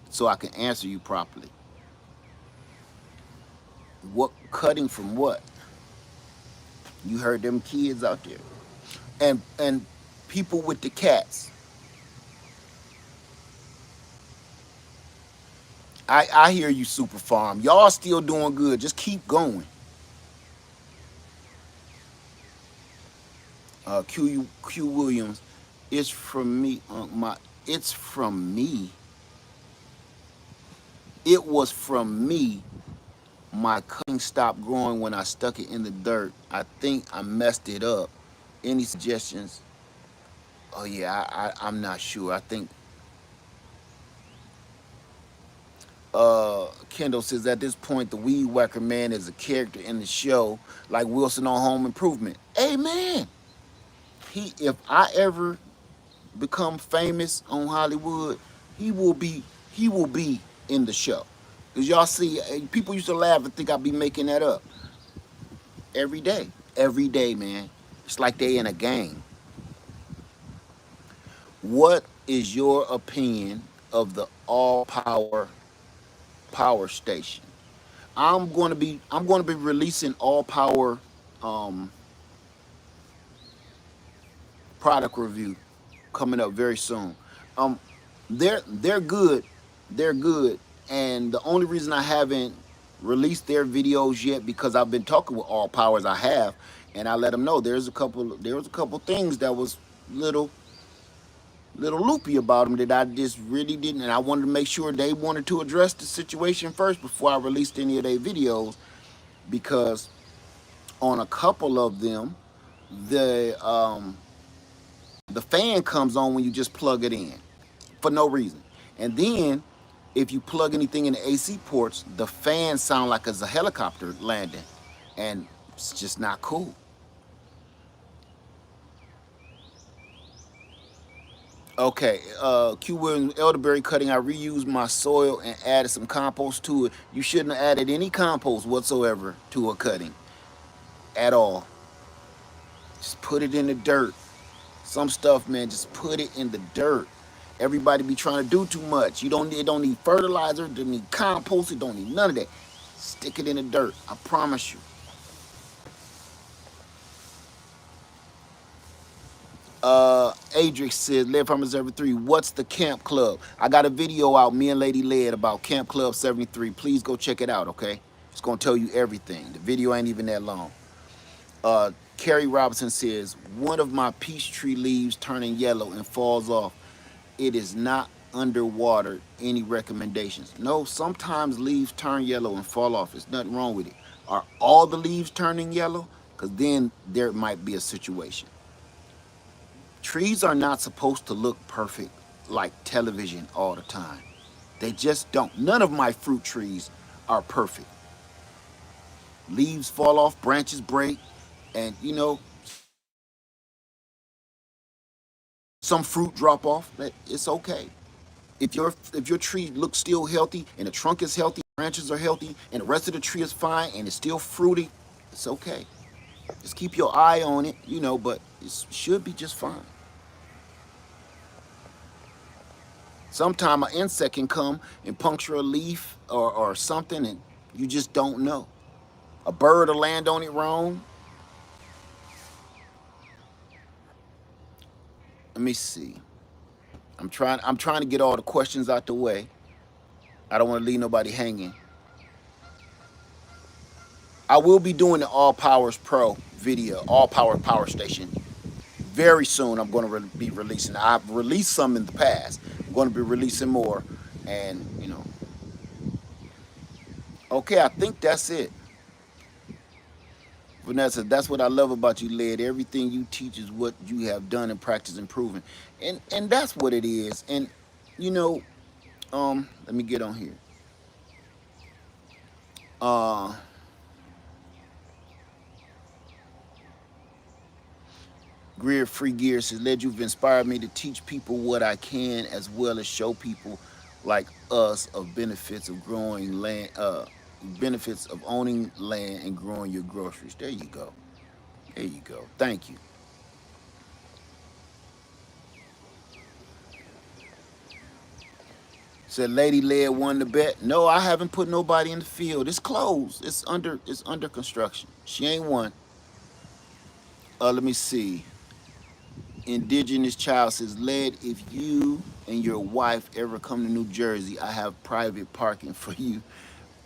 So I can answer you properly. What cutting from what? You heard them kids out there. And people with the cats. I hear you, Super Farm. Y'all still doing good. Just keep going. Q Williams, it's from me. It's from me. It was from me. My cutting stopped growing when I stuck it in the dirt. I think I messed it up. Any suggestions? Oh yeah, I'm not sure. I think Kendall says at this point the weed whacker man is a character in the show, like Wilson on Home Improvement. Amen. If I ever become famous on Hollywood, he will be he will be in the show. Cause y'all see, people used to laugh and think I'd be making that up every day, man. It's like they in a gang. What is your opinion of the all power station? I'm going to be releasing all power um, product review coming up very soon. Um, they're good, they're good, and the only reason I haven't released their videos yet because I've been talking with All Powers. I have, and I let them know there was a couple things that was little loopy about them that I just really didn't, and I wanted to make sure they wanted to address the situation first before I released any of their videos, because on a couple of them, the the fan comes on when you just plug it in for no reason. And then if you plug anything in the AC ports, the fans sound like it's a helicopter landing. And it's just not cool. Okay, Q Williams, elderberry cutting. I reused my soil and added some compost to it. You shouldn't have added any compost whatsoever to a cutting at all. Just put it in the dirt. Some stuff, man, just put it in the dirt. Everybody be trying to do too much. It don't need fertilizer, it don't need compost, it don't need none of that. Stick it in the dirt. I promise you. Adrix says, Led from Observer 3, what's the camp club? I got a video out, me and Lady Led, about Camp Club 73. Please go check it out, okay? It's gonna tell you everything. The video ain't even that long. Carrie Robinson says, one of my peach tree leaves turning yellow and falls off. It is not underwater. Any recommendations? No, sometimes leaves turn yellow and fall off. There's nothing wrong with it. Are all the leaves turning yellow? Because then there might be a situation. Trees are not supposed to look perfect like television all the time. They just don't. None of my fruit trees are perfect. Leaves fall off, branches break, and some fruit drop off. It's okay. If your tree looks still healthy and the trunk is healthy, branches are healthy, and the rest of the tree is fine and it's still fruity, it's okay. Just keep your eye on it, but it should be just fine. Sometime an insect can come and puncture a leaf or something, and you just don't know. A bird will land on it wrong. Let me see. I'm trying to get all the questions out the way. I don't want to leave nobody hanging. I will be doing the All Powers Pro video, All Power Power Station. Very soon I'm going to be releasing. I've released some in the past. I'm going to be releasing more. And, okay, I think that's it. Vanessa, that's what I love about you, Led. Everything you teach is what you have done and practice and proven. And that's what it is. And, you know, let me get on here. Uh, Greer Free Gear says, Led, you've inspired me to teach people what I can as well as show people like us of benefits of growing land, benefits of owning land and growing your groceries. There you go. There you go. Thank you. Said Lady Led won the bet. No, I haven't put nobody in the field. It's closed. It's under construction. She ain't won. Let me see. Indigenous Child says, Led, if you and your wife ever come to New Jersey, I have private parking for you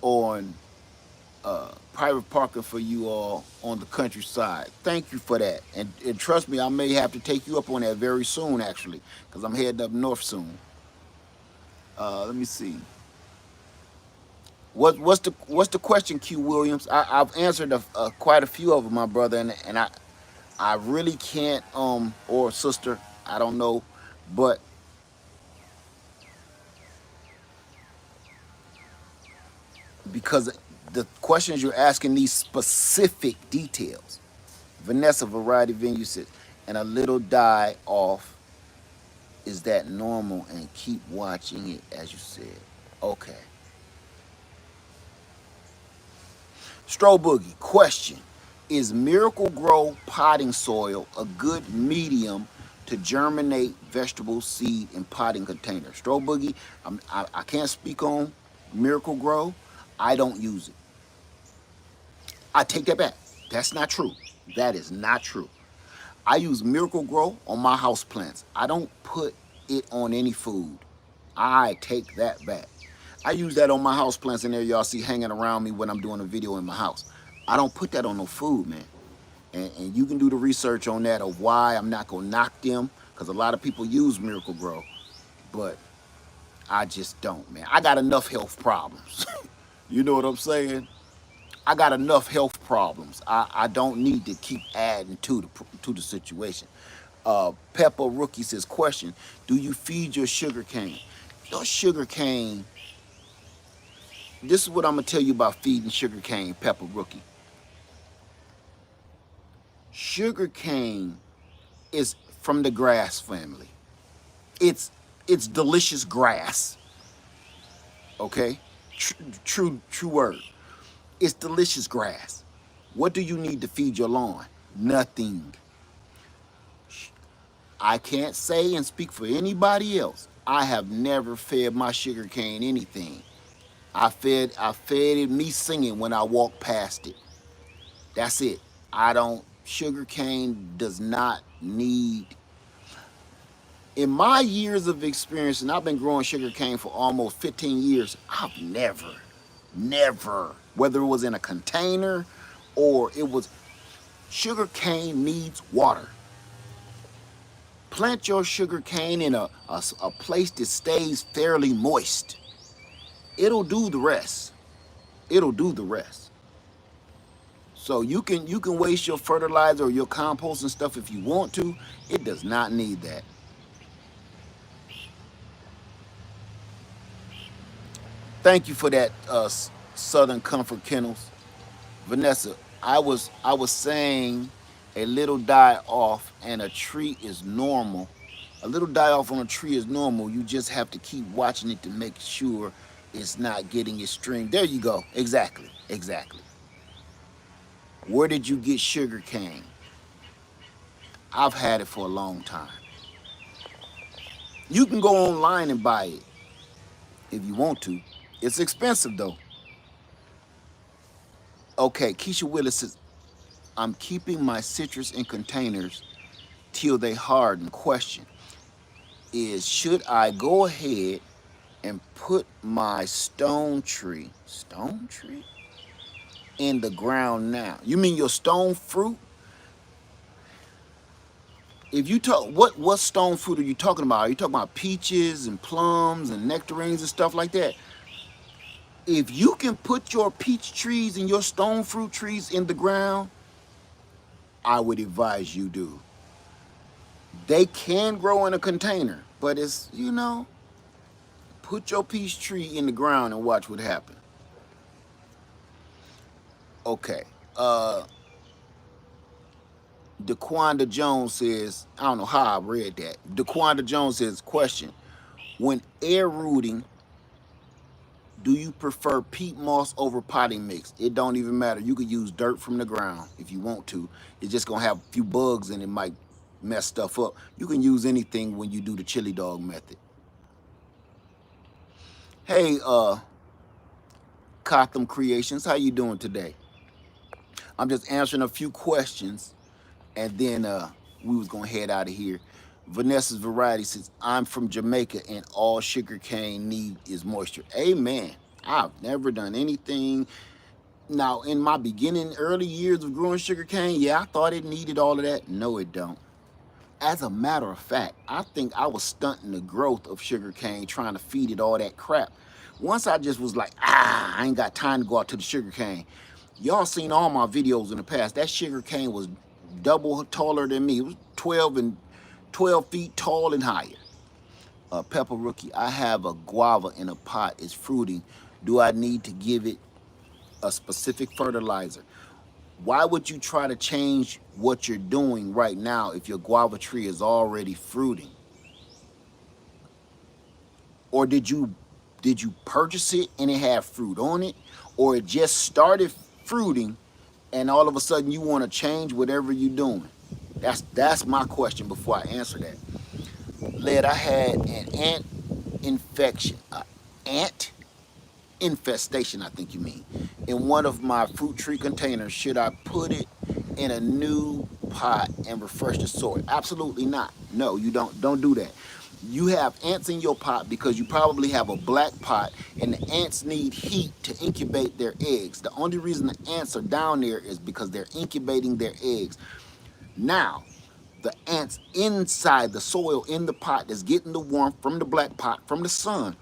on private parking for you all on the countryside. Thank you for that. And trust me, I may have to take you up on that very soon, actually, because I'm heading up north soon. Let me see. What's the question, Q Williams? I've answered quite a few of them, my brother, and I really can't or sister, I don't know, but because the questions you're asking these specific details. Vanessa Variety Venue says, and a little die off, is that normal? And keep watching it as you said. Okay. Stro Boogie, question. Is Miracle Grow potting soil a good medium to germinate vegetable seed in potting containers? Stro Boogie, I can't speak on Miracle Grow. I don't use it. I take that back. That's not true. That is not true. I use Miracle Grow on my house plants. I don't put it on any food. I take that back. I use that on my house plants in there y'all see hanging around me when I'm doing a video in my house. I don't put that on no food, man. And you can do the research on that of why I'm not going to knock them, because a lot of people use Miracle Grow, but I just don't, man. I got enough health problems. You know what I'm saying? I got enough health problems. I don't need to keep adding to the situation. Pepper Rookie says, question, do you feed your sugar cane? Your sugar cane, this is what I'm going to tell you about feeding sugar cane, Pepper Rookie. Sugar cane is from the grass family. It's delicious grass. Okay? True word. It's delicious grass. What do you need to feed your lawn? Nothing. I can't say and speak for anybody else. I have never fed my sugar cane anything. I fed it me singing when I walked past it. That's it. Sugar cane does not need. In my years of experience, and I've been growing sugar cane for almost 15 years, I've never, whether it was in a container or it was, sugar cane needs water. Plant your sugar cane in a place that stays fairly moist. It'll do the rest. It'll do the rest. So you can waste your fertilizer or your compost and stuff if you want to. It does not need that. Thank you for that, Southern Comfort Kennels. Vanessa, I was saying a little die off and a tree is normal. A little die off on a tree is normal. You just have to keep watching it to make sure it's not getting its string. There you go. Exactly. Exactly. Where did you get sugar cane? I've had it for a long time. You can go online and buy it if you want to. It's expensive though. Okay, Keisha Willis says, I'm keeping my citrus in containers till they harden. Question is, should I go ahead and put my stone tree in the ground now? You mean your stone fruit? If you talk, what stone fruit are you talking about? Are you talking about peaches and plums and nectarines and stuff like that? If you can put your peach trees and your stone fruit trees in the ground, I would advise you do. They can grow in a container, but put your peach tree in the ground and watch what happens. Okay. DeQuanda Jones says, I don't know how I read that. DeQuanda Jones says, question, when air rooting, do you prefer peat moss over potting mix? It don't even matter. You could use dirt from the ground if you want to. It's just gonna have a few bugs and it might mess stuff up. You can use anything when you do the chili dog method. Hey, Cotham Creations, how you doing today? I'm just answering a few questions, and then we was gonna head out of here. Vanessa's Variety says, I'm from Jamaica and all sugar cane need is moisture. Amen. I've never done anything. Now, in my beginning, early years of growing sugar cane, yeah, I thought it needed all of that. No, it don't. As a matter of fact, I think I was stunting the growth of sugar cane trying to feed it all that crap. Once I just was like, I ain't got time to go out to the sugar cane. Y'all seen all my videos in the past. That sugar cane was double taller than me. It was 12 feet tall and higher. Pepper Rookie, I have a guava in a pot. It's fruiting. Do I need to give it a specific fertilizer? Why would you try to change what you're doing right now if your guava tree is already fruiting? Or did you purchase it and it had fruit on it? Or it just started fruiting and all of a sudden you want to change whatever you're doing? That's my question before I answer that. Led, I had an ant infection. Ant infestation, I think you mean, in one of my fruit tree containers. Should I put it in a new pot and refresh the soil? Absolutely not. No, you don't do that. You have ants in your pot because you probably have a black pot and the ants need heat to incubate their eggs. The only reason the ants are down there is because they're incubating their eggs. Now, the ants inside the soil in the pot that's getting the warmth from the black pot from the sun.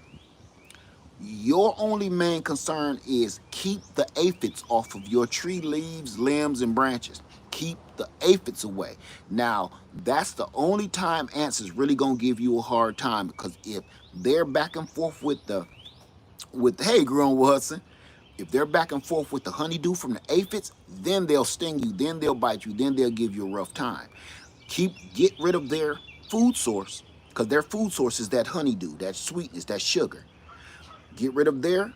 Your only main concern is keep the aphids off of your tree leaves, limbs, and branches. Keep the aphids away. Now, that's the only time ants is really gonna give you a hard time, because if they're back and forth hey, Grown Hudson, if they're back and forth with the honeydew from the aphids, then they'll sting you, then they'll bite you, then they'll give you a rough time. Get rid of their food source, because their food source is that honeydew, that sweetness, that sugar. Get rid of their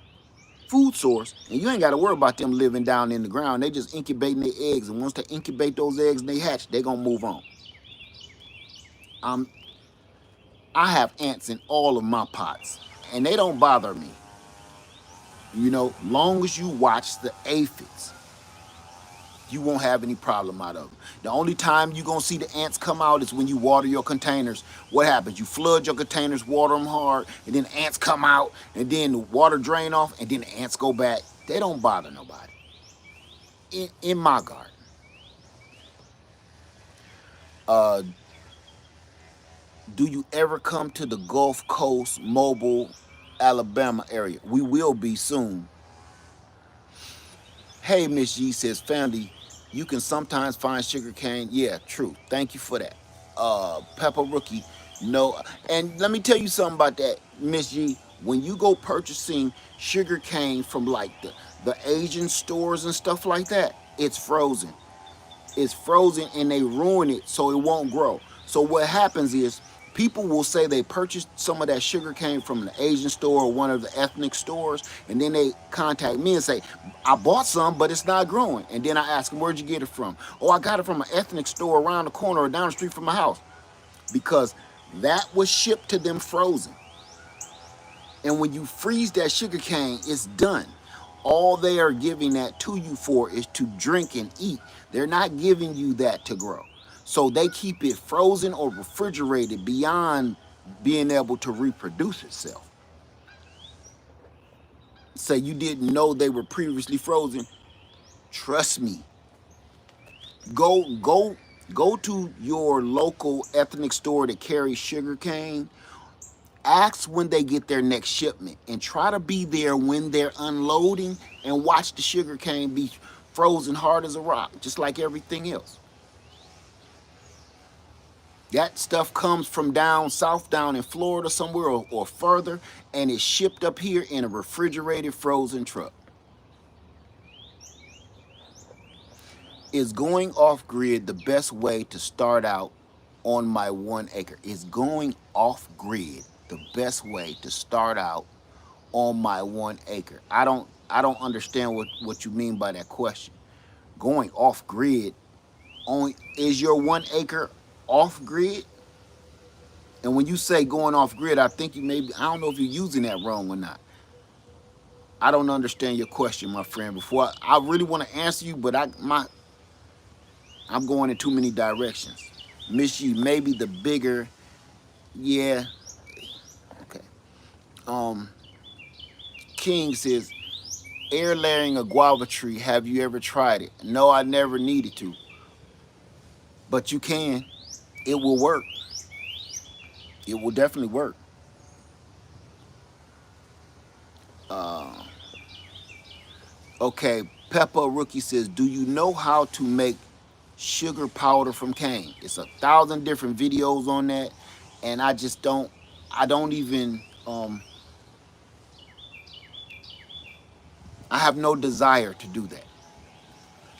food source, and you ain't got to worry about them living down in the ground. They just incubating their eggs, and once they incubate those eggs and they hatch, they gonna move on. I have ants in all of my pots, and they don't bother me. Long as you watch the aphids, you won't have any problem out of them. The only time you gonna see the ants come out is when you water your containers. What happens? You flood your containers, water them hard, and then the ants come out, and then the water drain off, and then the ants go back. They don't bother nobody in my garden. Do you ever come to the Gulf Coast, Mobile, Alabama area? We will be soon. Hey, Miss G says, family, you can sometimes find sugar cane. Yeah, true. Thank you for that. Pepper Rookie, no. And let me tell you something about that, Miss G. When you go purchasing sugar cane from like the Asian stores and stuff like that, it's frozen. It's frozen and they ruin it so it won't grow. So what happens is people will say they purchased some of that sugar cane from the Asian store or one of the ethnic stores, and then they contact me and say, I bought some, but it's not growing. And then I ask them, where'd you get it from? Oh, I got it from an ethnic store around the corner or down the street from my house. Because that was shipped to them frozen. And when you freeze that sugar cane, it's done. All they are giving that to you for is to drink and eat. They're not giving you that to grow. So they keep it frozen or refrigerated beyond being able to reproduce itself. Say you didn't know they were previously frozen. Trust me. Go go go to your local ethnic store that carries sugar cane. Ask when they get their next shipment and try to be there when they're unloading and watch the sugar cane be frozen hard as a rock, just like everything else. That stuff comes from down south, down in Florida somewhere or further, and it's shipped up here in a refrigerated frozen truck. Is going off grid the best way to start out on my 1 acre? Is going off grid the best way to start out on my 1 acre? I don't understand what you mean by that question. Going off grid, only is your 1 acre off grid? And when you say going off grid, I think you maybe, I don't know if you're using that wrong or not. I don't understand your question, my friend. Before I really want to answer you, but I'm going in too many directions. Miss you, maybe the bigger, yeah, okay. Um, King says, air layering a guava tree. Have you ever tried it? No, I never needed to, but you can. It will work. It will definitely work. Uh, okay, Peppa Rookie says, do you know how to make sugar powder from cane? It's 1,000 different videos on that, and I just don't. I don't even. I have no desire to do that.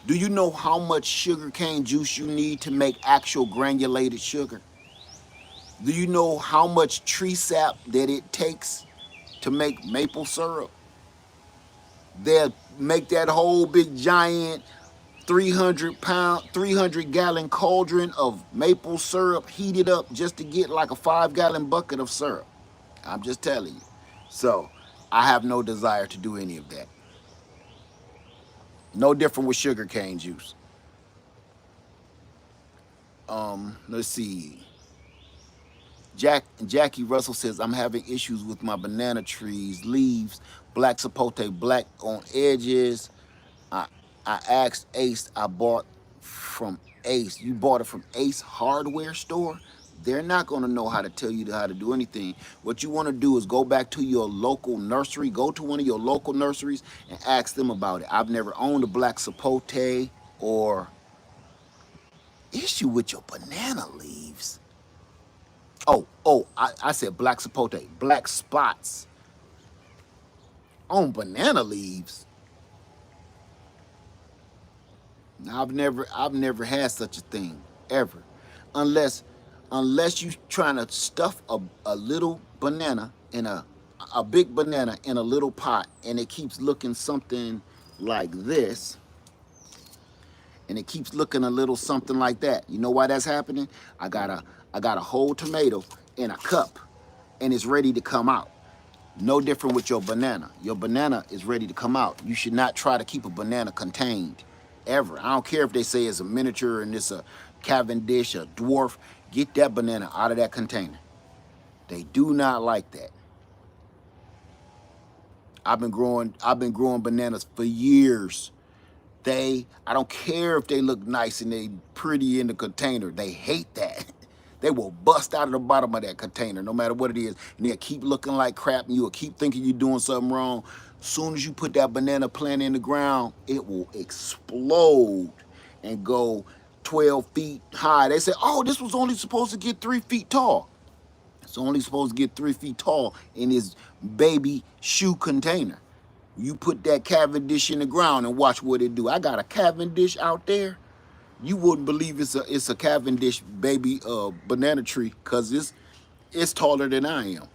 Do you know how much sugar cane juice you need to make actual granulated sugar? Do you know how much tree sap that it takes to make maple syrup? They'll make that whole big giant 300 gallon cauldron of maple syrup heated up just to get like a 5 gallon bucket of syrup. I'm just telling you. So I have no desire to do any of that. No different with sugar cane juice. Let's see. Jackie Russell says, I'm having issues with my banana trees, leaves, black sapote, black on edges. I I asked Ace, I bought from Ace. You bought it from Ace hardware store? They're not going to know how to tell you how to do anything. What you want to do is go back to your local nursery, go to one of your local nurseries and ask them about it. I've never owned a black sapote or issue with your banana leaves. I said black sapote, black spots on banana leaves. I've never had such a thing ever, unless you trying to stuff a little banana in a big banana in a little pot, and it keeps looking something like this, and it keeps looking a little something like that. You know why that's happening? I got a whole tomato in a cup, and it's ready to come out. No different with your banana. Your banana is ready to come out. You should not try to keep a banana contained, ever. I don't care if they say it's a miniature and it's a Cavendish, a dwarf. Get that banana out of that container. They do not like that. I've been growing bananas for years. I don't care if they look nice and they pretty in the container. They hate that. They will bust out of the bottom of that container, no matter what it is. And they'll keep looking like crap, and you'll keep thinking you're doing something wrong. Soon as you put that banana plant in the ground, it will explode and go 12 feet high. They say, oh, this was only supposed to get 3 feet tall. It's only supposed to get 3 feet tall in this baby shoe container. You put that Cavendish in the ground and watch what it do. I got a Cavendish out there. You wouldn't believe it's a Cavendish baby banana tree, because it's taller than I am.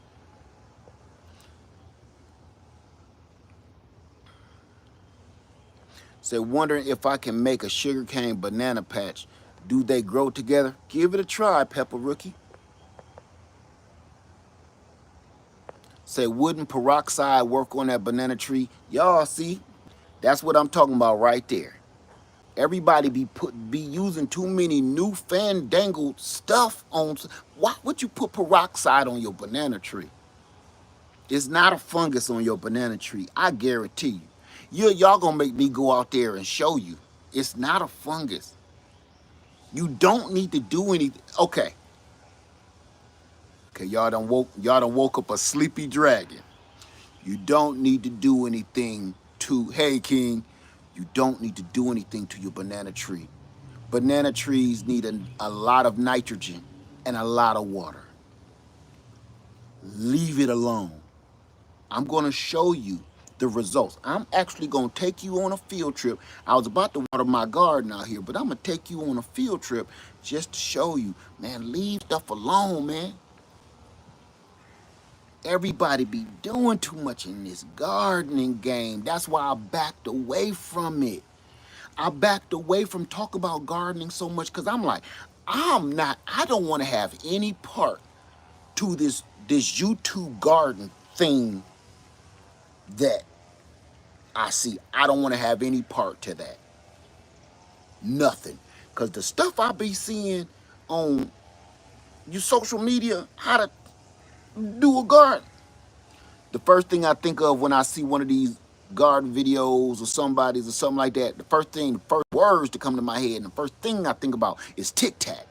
Say, wondering if I can make a sugarcane banana patch. Do they grow together? Give it a try, Pepper Rookie. Say, wouldn't peroxide work on that banana tree? Y'all see, that's what I'm talking about right there. Everybody be using too many new fandangled stuff on. Why would you put peroxide on your banana tree? It's not a fungus on your banana tree. I guarantee you. Y'all gonna make me go out there and show you. It's not a fungus. You don't need to do anything. Okay. Okay, y'all done woke up a sleepy dragon. You don't need to do anything to, hey King, you don't need to do anything to your banana tree. Banana trees need a lot of nitrogen and a lot of water. Leave it alone. I'm gonna show you the results. I'm actually gonna take you on a field trip. I was about to water my garden out here, but I'm gonna take you on a field trip just to show you, man, leave stuff alone, man. Everybody be doing too much in this gardening game. That's why I backed away from it. I backed away from talking about gardening so much because I'm like, I don't want to have any part to this YouTube garden thing that I see. I don't want to have any part to that. Nothing. Because the stuff I be seeing on your social media, how to do a garden. The first thing I think of when I see one of these garden videos or somebody's or something like that, the first words to come to my head and the first thing I think about is Tic Tac.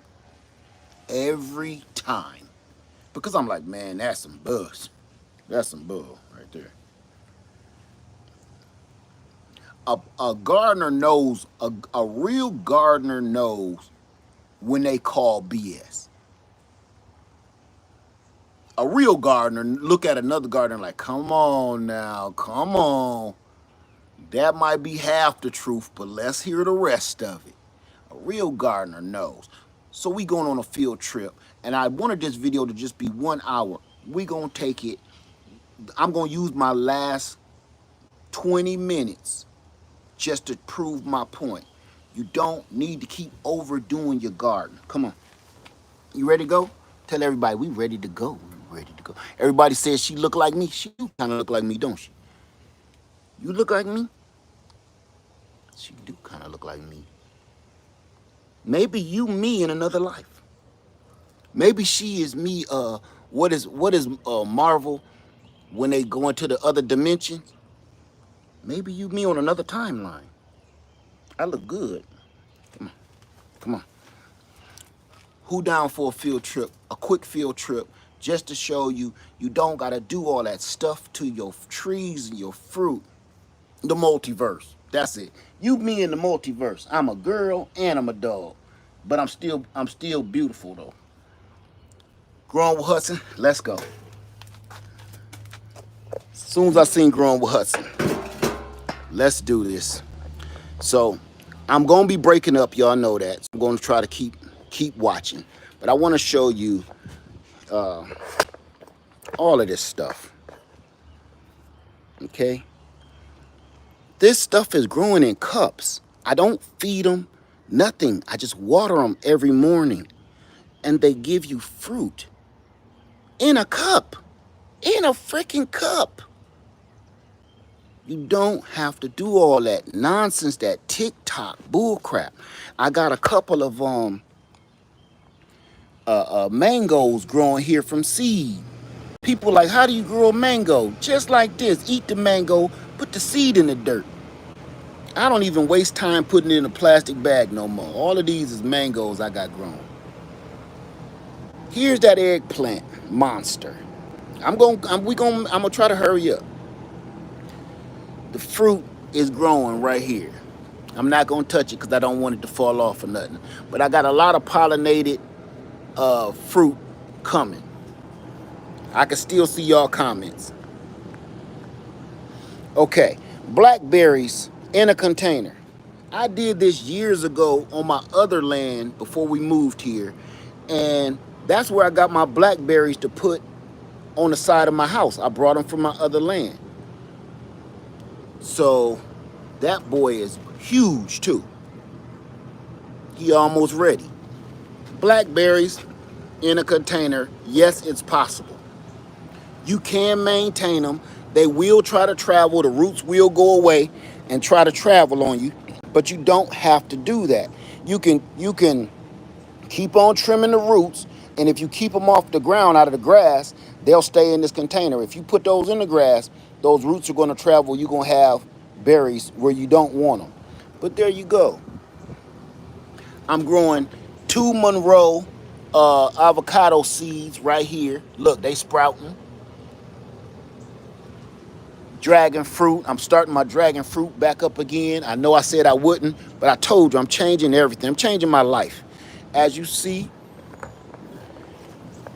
Every time. Because I'm like, man, that's some buzz. That's some bull right there. A gardener knows, a real gardener knows when they call BS. A real gardener look at another gardener like, come on now, come on. That might be half the truth, but let's hear the rest of it. A real gardener knows. So we going on a field trip, and I wanted this video to just be 1 hour. We gonna take it. I'm gonna use my last 20 minutes just to prove my point. You don't need to keep overdoing your garden. Come on. You ready to go? Tell everybody we ready to go. We ready to go. Everybody says she look like me. She do kind of look like me, don't she? You look like me? She do kind of look like me. Maybe you me in another life. Maybe she is me, what is Marvel when they go into the other dimensions? Maybe you me on another timeline. I look good. Come on. Come on. Who down for a field trip, a quick field trip, just to show you you don't got to do all that stuff to your trees and your fruit. The multiverse. That's it. You me in the multiverse. I'm a girl and I'm a dog. But I'm still beautiful though. Growing with Hudson, let's go. As soon as I seen Growing with Hudson, let's do this. So I'm gonna be breaking up, y'all know that. So I'm gonna try to keep watching. But I wanna show you all of this stuff. Okay? This stuff is growing in cups. I don't feed them nothing. I just water them every morning. And they give you fruit in a cup. In a freaking cup. You don't have to do all that nonsense, that TikTok bullcrap. I got a couple of mangoes growing here from seed. People like, how do you grow a mango? Just like this. Eat the mango, put the seed in the dirt. I don't even waste time putting it in a plastic bag no more. All of these is mangoes I got grown. Here's that eggplant monster. I'm gonna try to hurry up. The fruit is growing right here. I'm not gonna touch it because I don't want it to fall off or nothing. But I got a lot of pollinated fruit coming. I can still see y'all comments. Okay, blackberries in a container. I did this years ago on my other land before we moved here, and that's where I got my blackberries to put on the side of my house. I brought them from my other land. So that boy is huge too. He almost ready. Blackberries in a container, yes, it's possible. You can maintain them. They will try to travel. The roots will go away and try to travel on you, but you don't have to do that. You can keep on trimming the roots, and if you keep them off the ground, out of the grass, they'll stay in this container. If you put those in the grass, those roots are going to travel. You're going to have berries where you don't want them. But there you go. I'm growing 2 Monroe avocado seeds right here. Look, they sprouting. Dragon fruit. I'm starting my dragon fruit back up again. I know I said I wouldn't, but I told you I'm changing everything. I'm changing my life. As you see,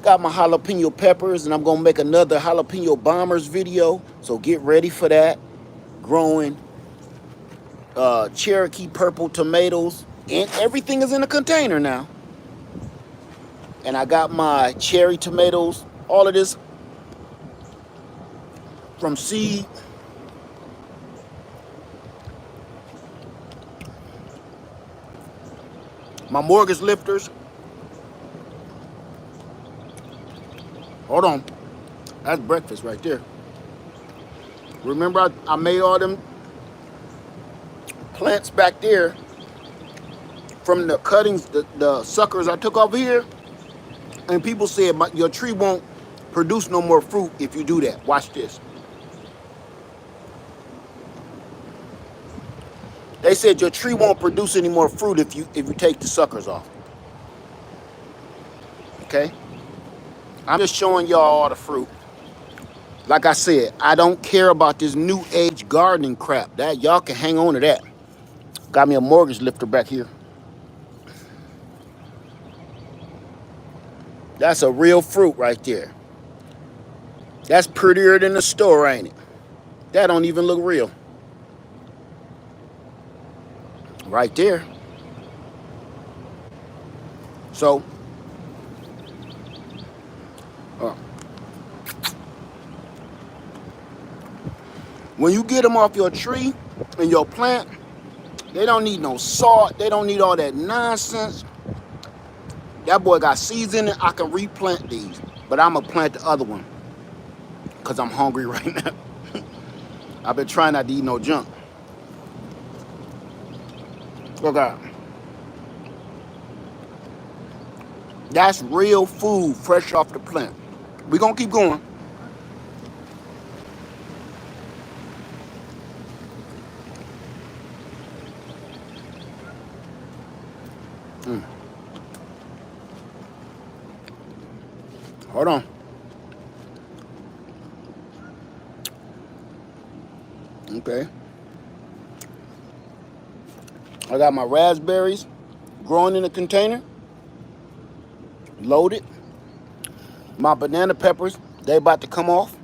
got my jalapeno peppers, and I'm going to make another jalapeno bombers video. So get ready for that. Growing Cherokee purple tomatoes. And everything is in a container now. And I got my cherry tomatoes. All of this from seed. My mortgage lifters. Hold on. That's breakfast right there. Remember I made all them plants back there from the cuttings, the suckers I took off here. And people said your tree won't produce no more fruit if you do that. Watch this. They said your tree won't produce any more fruit if you take the suckers off. Okay? I'm just showing y'all all the fruit. Like I said, I don't care about this new age gardening crap. That y'all can hang on to that. Got me a mortgage lifter back here. That's a real fruit right there. That's prettier than the store, ain't it? That don't even look real. Right there. So, when you get them off your tree and your plant, they don't need no salt. They don't need all that nonsense. That boy got seeds in it. I can replant these, but I'm going to plant the other one because I'm hungry right now. I've been trying not to eat no junk. Look out. That's real food fresh off the plant. We're going to keep going. Hold on. Okay. I got my raspberries growing in a container, loaded. My banana peppers, they about to come off,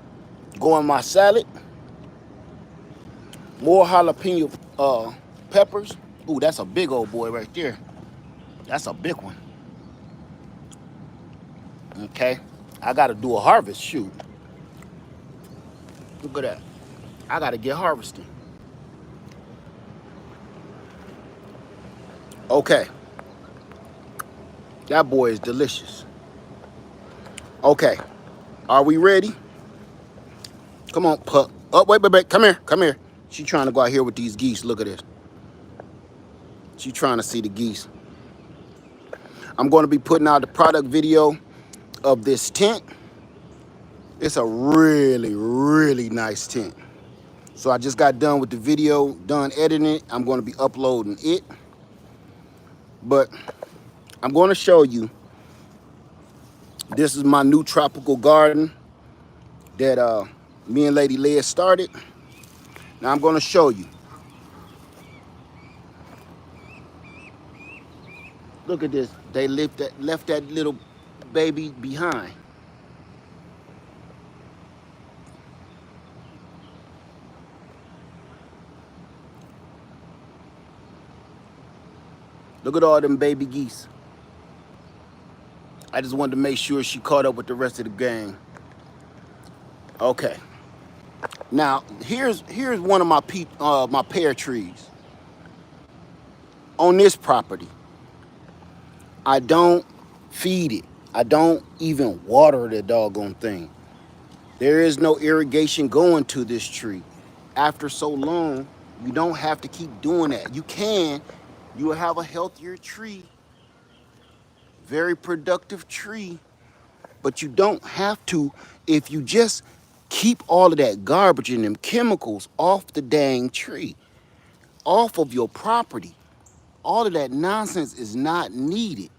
go in my salad. More jalapeno peppers. Ooh, that's a big old boy right there. That's a big one. Okay, I gotta do a harvest shoot. Look at that. I gotta get harvesting. Okay. That boy is delicious. Okay. Are we ready? Come on, pup. Oh, wait. Come here. She trying to go out here with these geese. Look at this. She trying to see the geese. I'm going to be putting out the product video of this tent. It's a really, really nice tent. So I just got done with the video, done editing it. I'm going to be uploading it. But I'm going to show you This is my new tropical garden that me and Lady Leah started. Now I'm gonna show you. Look at this. They left that little baby behind. Look at all them baby geese. I just wanted to make sure she caught up with the rest of the gang. Okay. Now here's one of my pear trees on this property. I don't feed it. I don't even water the doggone thing. There is no irrigation going to this tree. After so long, you don't have to keep doing that. You will have a healthier tree, very productive tree, but you don't have to if you just keep all of that garbage and them chemicals off the dang tree, off of your property. All of that nonsense is not needed.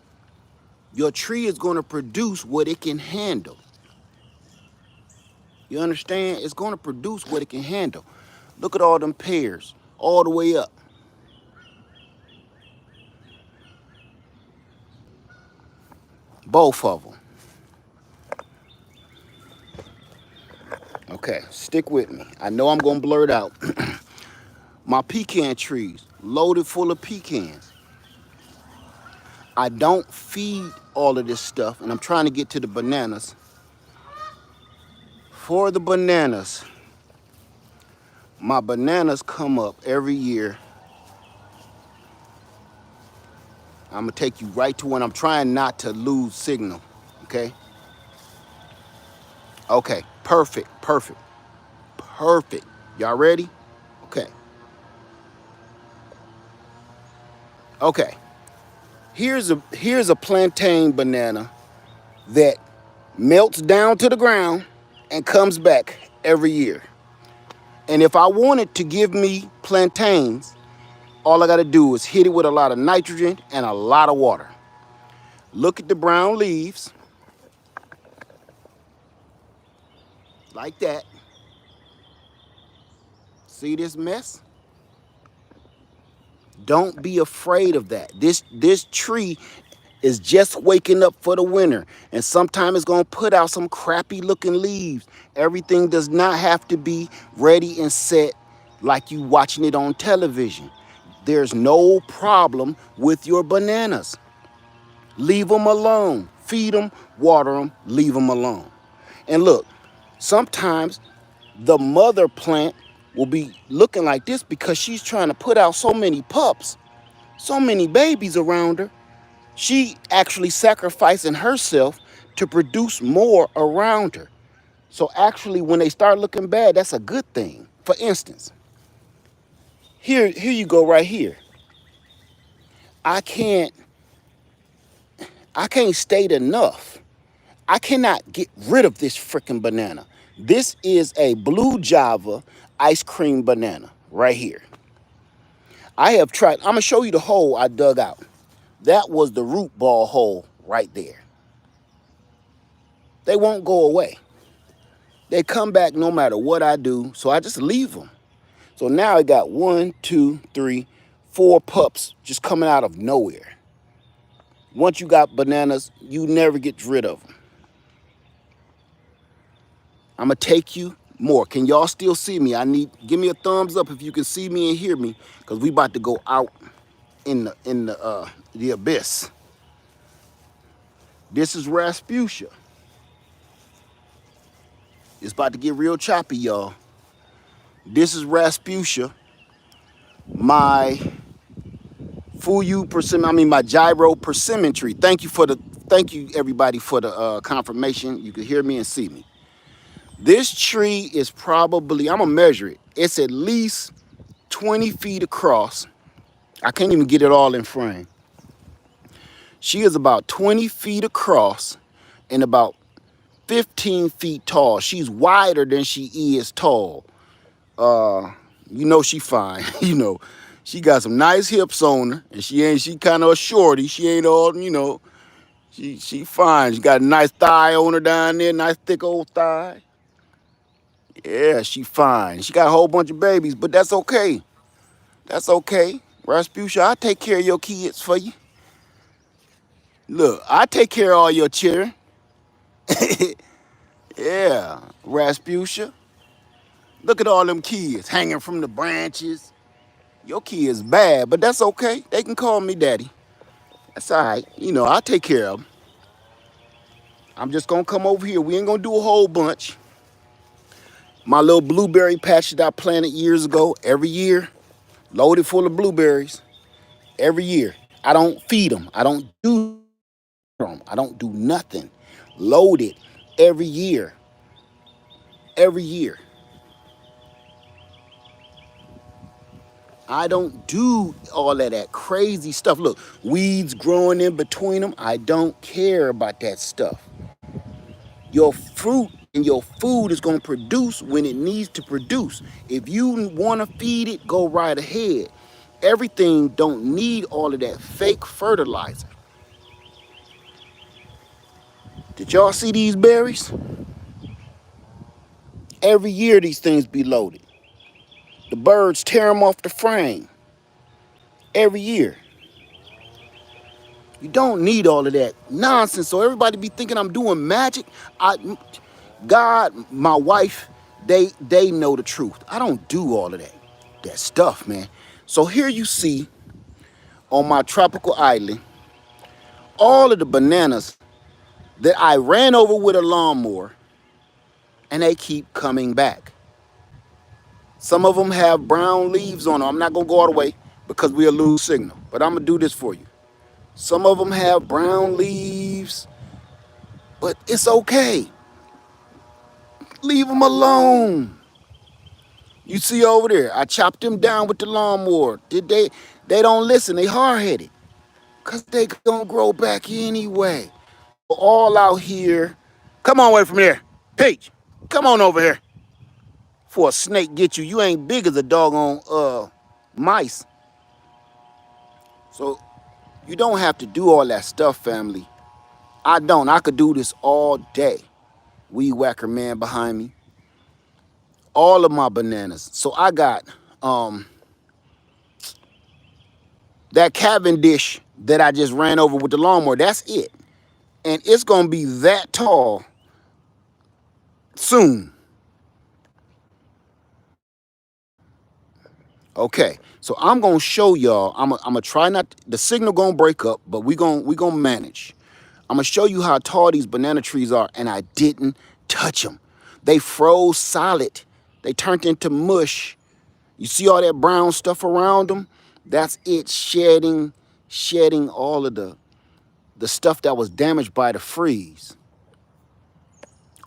Your tree is going to produce what it can handle. You understand? It's going to produce what it can handle. Look at all them pears all the way up. Both of them. Okay, stick with me. I know I'm going to blurt out. My pecan trees, loaded full of pecans. I don't feed all of this stuff, and I'm trying to get to the bananas. For the bananas, my bananas come up every year. I'm gonna take you right to when I'm trying not to lose signal, okay? Okay, perfect. Y'all ready? Okay. Okay. Here's a plantain banana that melts down to the ground and comes back every year. And if I wanted to give me plantains, all I gotta do is hit it with a lot of nitrogen and a lot of water. Look at the brown leaves, like that. See this mess? Don't be afraid of that. This tree is just waking up for the winter, and sometimes it's gonna put out some crappy looking leaves. Everything does not have to be ready and set like you watching it on television. There's no problem with your bananas. Leave them alone. Feed them, water them, leave them alone. And look, sometimes the mother plant will be looking like this because she's trying to put out so many pups, so many babies around her. She actually sacrificing herself to produce more around her. So actually, when they start looking bad, that's a good thing. For instance, here you go right here. I can't state enough. I cannot get rid of this freaking banana. This is a blue Java ice cream banana right here. I have tried, I'm gonna show you the hole I dug out. That was the root ball hole right there. They won't go away. They come back no matter what I do, so I just leave them. So now I got 1, 2, 3, 4 pups just coming out of nowhere. Once you got bananas, you never get rid of them. I'm gonna take you more. Can y'all still see me? Give me a thumbs up if you can see me and hear me, because we about to go out in the abyss. This is Rasputia. It's about to get real choppy, y'all. This is Rasputia. My my gyro persimmon tree. Thank you everybody for the confirmation. You can hear me and see me. This tree is probably, I'm gonna measure it. It's at least 20 feet across. I can't even get it all in frame. She is about 20 feet across and about 15 feet tall. She's wider than she is tall. You know she fine. You know, she got some nice hips on her, and she kind of a shorty. She ain't all, She fine. She got a nice thigh on her down there, nice thick old thigh. Yeah, she fine. She got a whole bunch of babies, but that's okay. That's okay. Rasputia, I'll take care of your kids for you. Look, I take care of all your children. Yeah, Rasputia. Look at all them kids hanging from the branches. Your kids bad, but that's okay. They can call me daddy. That's all right. You know, I'll take care of them. I'm just gonna come over here. We ain't gonna do a whole bunch. My little blueberry patch that I planted years ago, every year, loaded full of blueberries. Every year. I don't feed them. I don't do them. I don't do nothing. Loaded every year. Every year. I don't do all of that crazy stuff. Look, weeds growing in between them. I don't care about that stuff. Your fruit and your food is going to produce when it needs to produce. If you want to feed it, go right ahead. Everything don't need all of that fake fertilizer. Did y'all see these berries? Every year these things be loaded. The birds tear them off the frame. Every year. You don't need all of that nonsense. So everybody be thinking I'm doing magic. God, my wife, they know the truth. I don't do all of that stuff, man. So here you see on my tropical island, all of the bananas that I ran over with a lawnmower, and they keep coming back. Some of them have brown leaves on them. I'm not gonna go all the way because we'll lose signal, but I'm gonna do this for you. Some of them have brown leaves, but it's okay. Leave them alone. You see over there, I chopped them down with the lawnmower. They don't listen, they hard-headed. Cause they gonna grow back anyway. All out here. Come on away from here. Peach, come on over here. Before a snake get you, you ain't big as a doggone mice. So you don't have to do all that stuff, family. I don't. I could do this all day. Weed whacker man behind me. All of my bananas. So I got that Cavendish that I just ran over with the lawnmower. That's it. And it's gonna be that tall soon. Okay. So I'm gonna show y'all. I'm gonna try not the signal gonna break up, but we gonna manage. I'm gonna show you how tall these banana trees are, and I didn't touch them. They froze solid. They turned into mush. You see all that brown stuff around them? That's it shedding all of the stuff that was damaged by the freeze.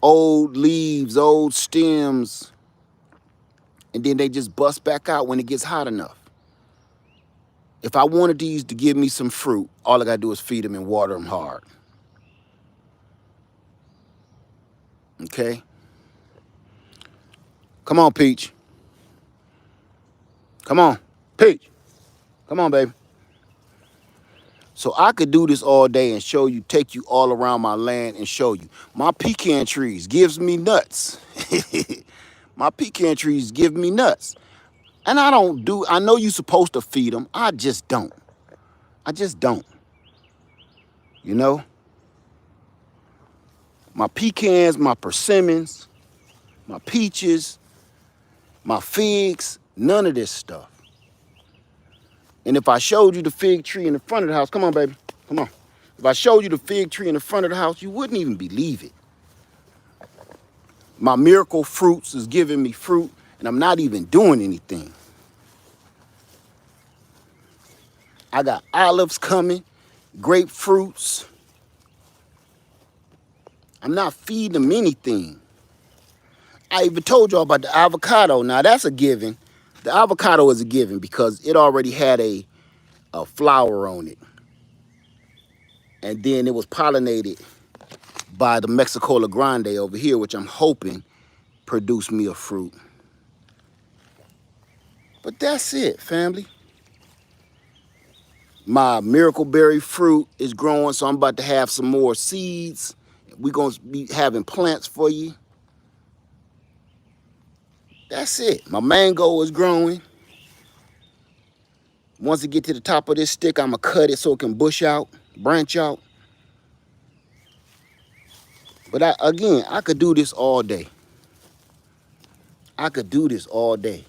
Old leaves, old stems, and then they just bust back out when it gets hot enough. If I wanted these to give me some fruit, all I gotta do is feed them and water them hard. Okay? Come on, Peach. Come on, Peach. Come on, baby. So I could do this all day and show you, take you all around my land and show you. My pecan trees gives me nuts. My pecan trees give me nuts. And I know you're supposed to feed them. I just don't. I just don't. You know? My pecans, my persimmons, my peaches, my figs, none of this stuff. And if I showed you the fig tree in the front of the house, come on, baby, come on. If I showed you the fig tree in the front of the house, you wouldn't even believe it. My miracle fruits is giving me fruit, and I'm not even doing anything. I got olives coming, grapefruits. I'm not feeding them anything. I even told y'all about the avocado. Now that's a given. The avocado is a given because it already had a flower on it. And then it was pollinated by the Mexicola Grande over here, which I'm hoping produce me a fruit. But that's it, family. My miracle berry fruit is growing, so I'm about to have some more seeds. We're going to be having plants for you. That's it. My mango is growing. Once it get to the top of this stick, I'm going to cut it so it can bush out, branch out. But again, I could do this all day. I could do this all day.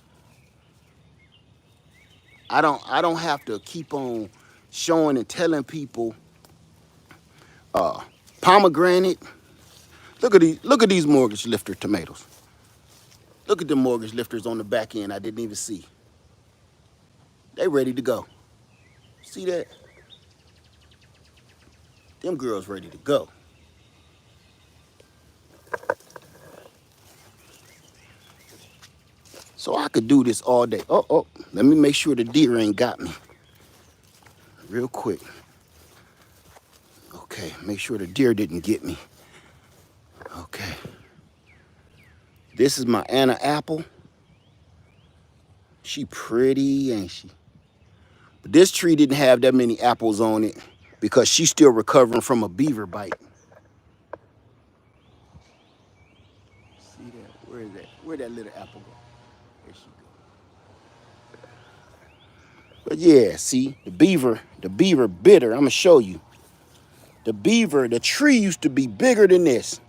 I don't have to keep on showing and telling people pomegranate. Look at these mortgage lifter tomatoes. Look at the mortgage lifters on the back end I didn't even see. They ready to go. See that? Them girls ready to go. So I could do this all day. Oh, let me make sure the deer ain't got me. Real quick. Okay, make sure the deer didn't get me. Okay. This is my Anna apple. She pretty, ain't she? But this tree didn't have that many apples on it because she's still recovering from a beaver bite. See that? Where is that? Where'd that little apple go? There she go. But yeah, see, the beaver bitter. I'm gonna show you. The tree used to be bigger than this.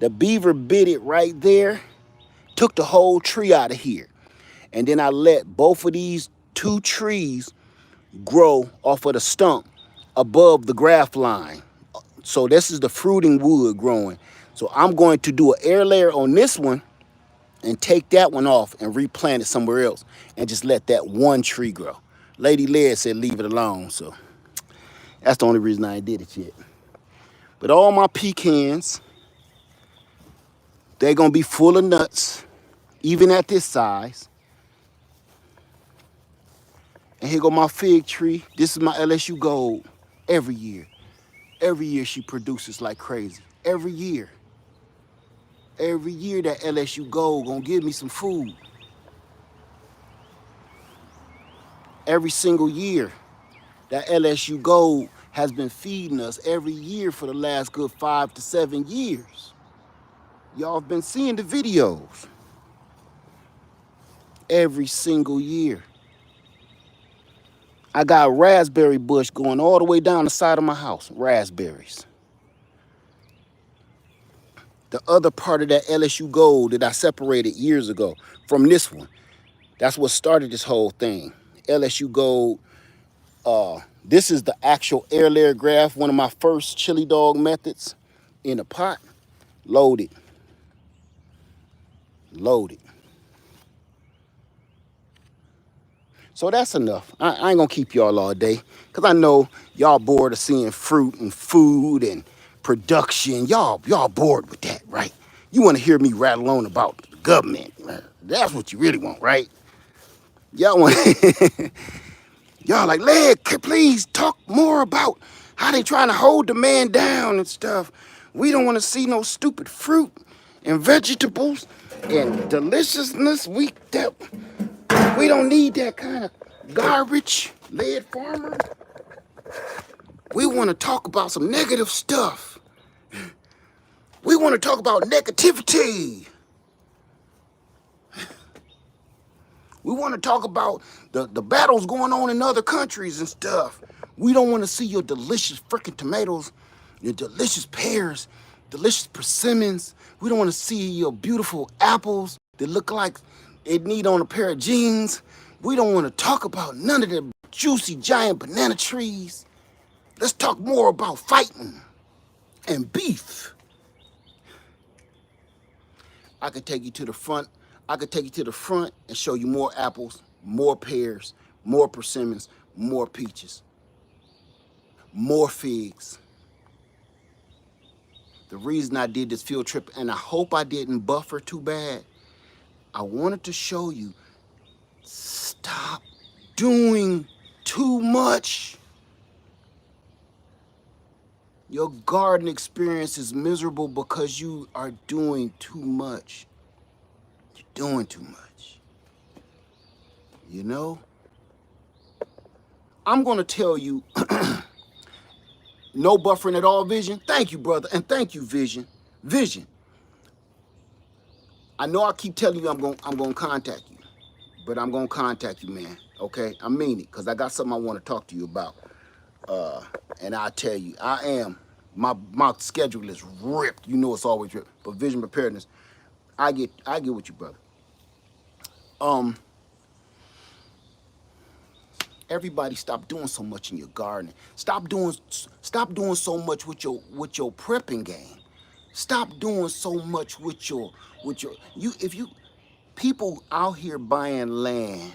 The beaver bit it right there, took the whole tree out of here. And then I let both of these two trees grow off of the stump above the graft line. So this is the fruiting wood growing. So I'm going to do an air layer on this one and take that one off and replant it somewhere else and just let that one tree grow. Lady Led said leave it alone, so that's the only reason I ain't did it yet. But all my pecans, they're gonna be full of nuts, even at this size. And here go my fig tree. This is my LSU Gold. Every year she produces like crazy. Every year that LSU Gold gonna give me some food. Every single year that LSU Gold has been feeding us every year for the last good 5 to 7 years. Y'all have been seeing the videos. Every single year. I got a raspberry bush going all the way down the side of my house. Raspberries. The other part of that LSU Gold that I separated years ago from this one. That's what started this whole thing. LSU Gold. This is the actual air layer graft, one of my first chili dog methods in a pot. Loaded. Loaded. So that's enough. I ain't gonna keep y'all all day because I know y'all bored of seeing fruit and food and production. Y'all bored with that, right? You want to hear me rattle on about the government. That's what you really want, right? Y'all want y'all like, Leg, please talk more about how they trying to hold the man down and stuff. We don't want to see no stupid fruit and vegetables and deliciousness. We don't need that kind of garbage, Led Farmer. We want to talk about some negative stuff. We want to talk about negativity. We want to talk about the battles going on in other countries and stuff. We don't want to see your delicious freaking tomatoes, your delicious pears, delicious persimmons. We don't want to see your beautiful apples that look like they need on a pair of jeans. We don't want to talk about none of the juicy giant banana trees. Let's talk more about fighting and beef. I could take you to the front. I could take you to the front and show you more apples, more pears, more persimmons, more peaches, more figs. The reason I did this field trip, and I hope I didn't buffer too bad, I wanted to show you, stop doing too much. Your garden experience is miserable because you are doing too much. You're doing too much. You know? I'm going to tell you, no buffering at all, Vision. Thank you, brother. And thank you, Vision. Vision, I know I keep telling you I'm going to contact you, but I'm going to contact you, man. Okay? I mean it, because I got something I want to talk to you about. And I tell you, my schedule is ripped. You know it's always ripped. But Vision Preparedness, I get with you, brother. Everybody stop doing so much in your gardening. Stop doing so much with your prepping game. Stop doing so much with your you if you people out here buying land,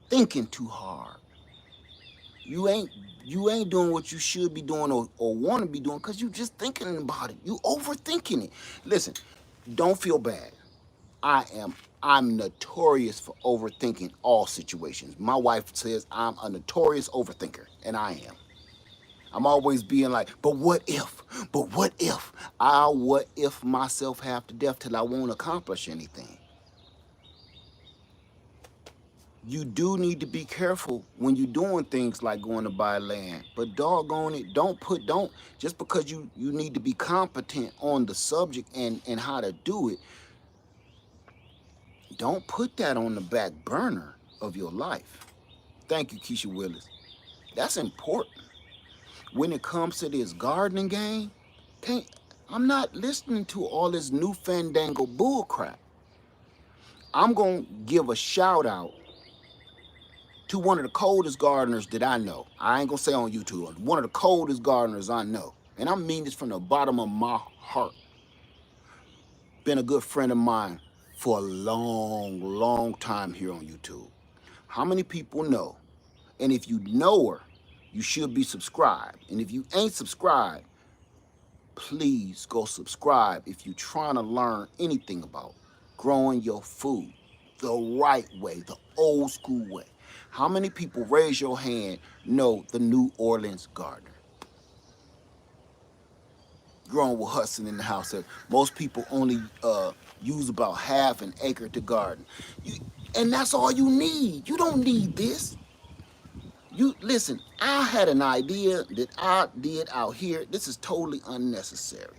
thinking too hard. You ain't doing what you should be doing or want to be doing because you just thinking about it. You overthinking it. Listen, don't feel bad. I'm notorious for overthinking all situations. My wife says I'm a notorious overthinker, and I am. I'm always being like, but what if? But what if? I'll what if myself half to death till I won't accomplish anything. You do need to be careful when you're doing things like going to buy land. But doggone it, don't just because you need to be competent on the subject and how to do it, don't put that on the back burner of your life. Thank you, Keisha Willis. That's important. When it comes to this gardening game, I'm not listening to all this new fandango bull crap. I'm going to give a shout out to one of the coldest gardeners that I know. I ain't going to say on YouTube. One of the coldest gardeners I know. And I mean this from the bottom of my heart. Been a good friend of mine for a long, long time here on YouTube. How many people know? And if you know her, you should be subscribed. And if you ain't subscribed, please go subscribe if you're trying to learn anything about growing your food the right way, the old school way. How many people, raise your hand, know the New Orleans gardener? Growing with Hudson in the house. Most people only use about half an acre to garden. And that's all you need. You don't need this. You listen, I had an idea that I did out here. This is totally unnecessary.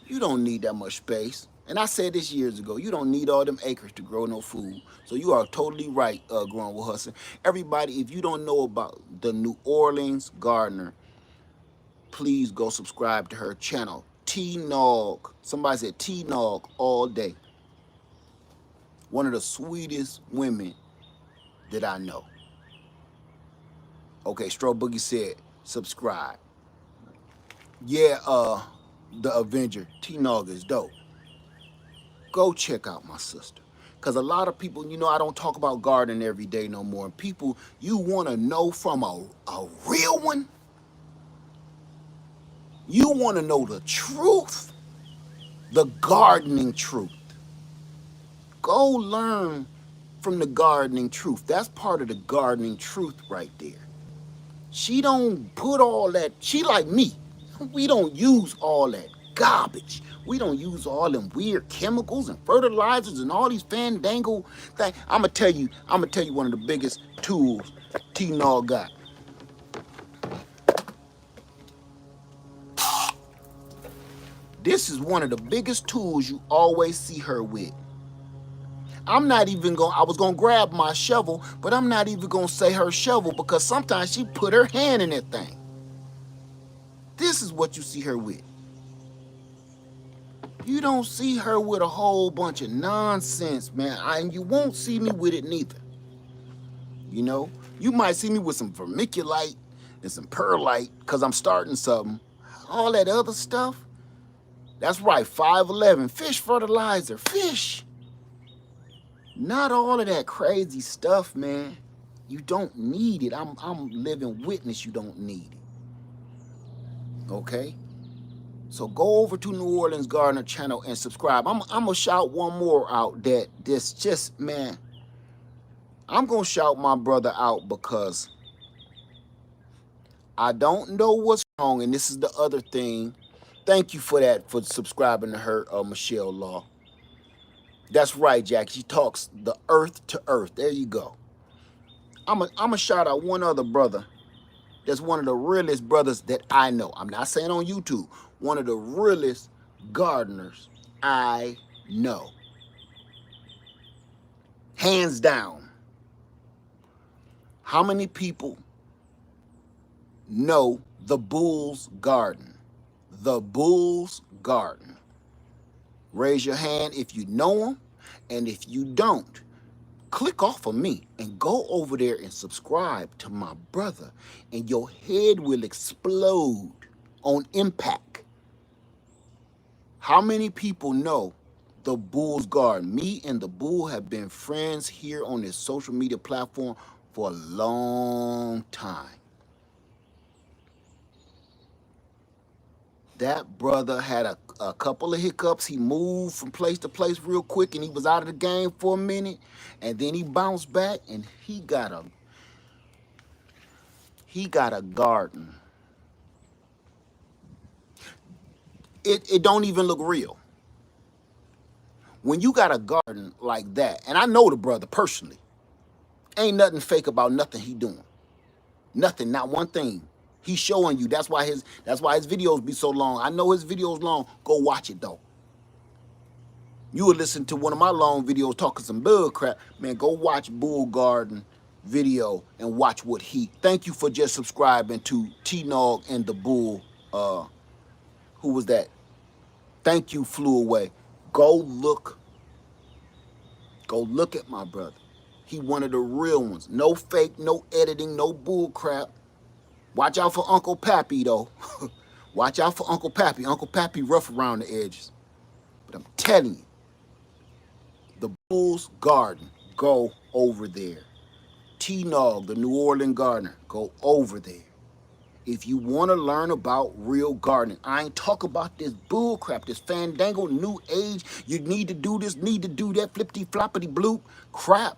You don't need that much space. And I said this years ago, you don't need all them acres to grow no food. So you are totally right, Growing with Hudson. Everybody, if you don't know about the New Orleans gardener, please go subscribe to her channel. T-Nog. Somebody said T-Nog all day. One of the sweetest women that I know. Okay, Stro Boogie said subscribe. Yeah, the Avenger, T-Nog is dope. Go check out my sister. Because a lot of people, I don't talk about gardening every day no more. And people, you want to know from a real one? You want to know the truth? The gardening truth. Go learn from the gardening truth. That's part of the gardening truth right there. She don't put all that, she like me. We don't use all that garbage. We don't use all them weird chemicals and fertilizers and all these fandangle things. I'm gonna tell you one of the biggest tools T-Nog got. This is one of the biggest tools you always see her with. I was gonna grab my shovel, but I'm not even gonna say her shovel because sometimes she put her hand in that thing. This is what you see her with. You don't see her with a whole bunch of nonsense, man. And you won't see me with it neither. You might see me with some vermiculite and some perlite because I'm starting something. All that other stuff, that's right, 511, fish fertilizer, fish. Not all of that crazy stuff, man. You don't need it. I'm living witness you don't need it. Okay? So go over to New Orleans Gardener channel and subscribe. I'm going to shout one more out that this just, man, I'm going to shout my brother out because I don't know what's wrong. And this is the other thing. Thank you for that, for subscribing to her, Michelle Law. That's right, Jack. She talks the earth to earth. There you go. I'm a shout out one other brother that's one of the realest brothers that I know. I'm not saying on YouTube. One of the realest gardeners I know. Hands down. How many people know the Bull's Garden? The Bull's Garden. Raise your hand if you know him, and if you don't, click off of me and go over there and subscribe to my brother, and your head will explode on impact. How many people know the Bull's Garden? Me and the Bull have been friends here on this social media platform for a long time. That brother had a couple of hiccups. He moved from place to place real quick, and he was out of the game for a minute, and then he bounced back, and he got a garden. It don't even look real. When you got a garden like that, and I know the brother personally, ain't nothing fake about nothing he doing. Nothing, not one thing. He's showing you. That's why his videos be so long. I know his videos long. Go watch it though. You would listen to one of my long videos talking some bull crap. Man, go watch Bull Garden video and watch what he. Thank you for just subscribing to T-Nog and the Bull. Who was that? Thank you, flew away. Go look at my brother. He one of the real ones. No fake, no editing, no bull crap. Watch out for Uncle Pappy, though. Watch out for Uncle Pappy. Uncle Pappy rough around the edges. But I'm telling you, the Bull's Garden, go over there. T-Nog, the New Orleans gardener, go over there. If you want to learn about real gardening, I ain't talk about this bull crap, this fandangle, new age, you need to do this, need to do that, flippity floppity bloop crap.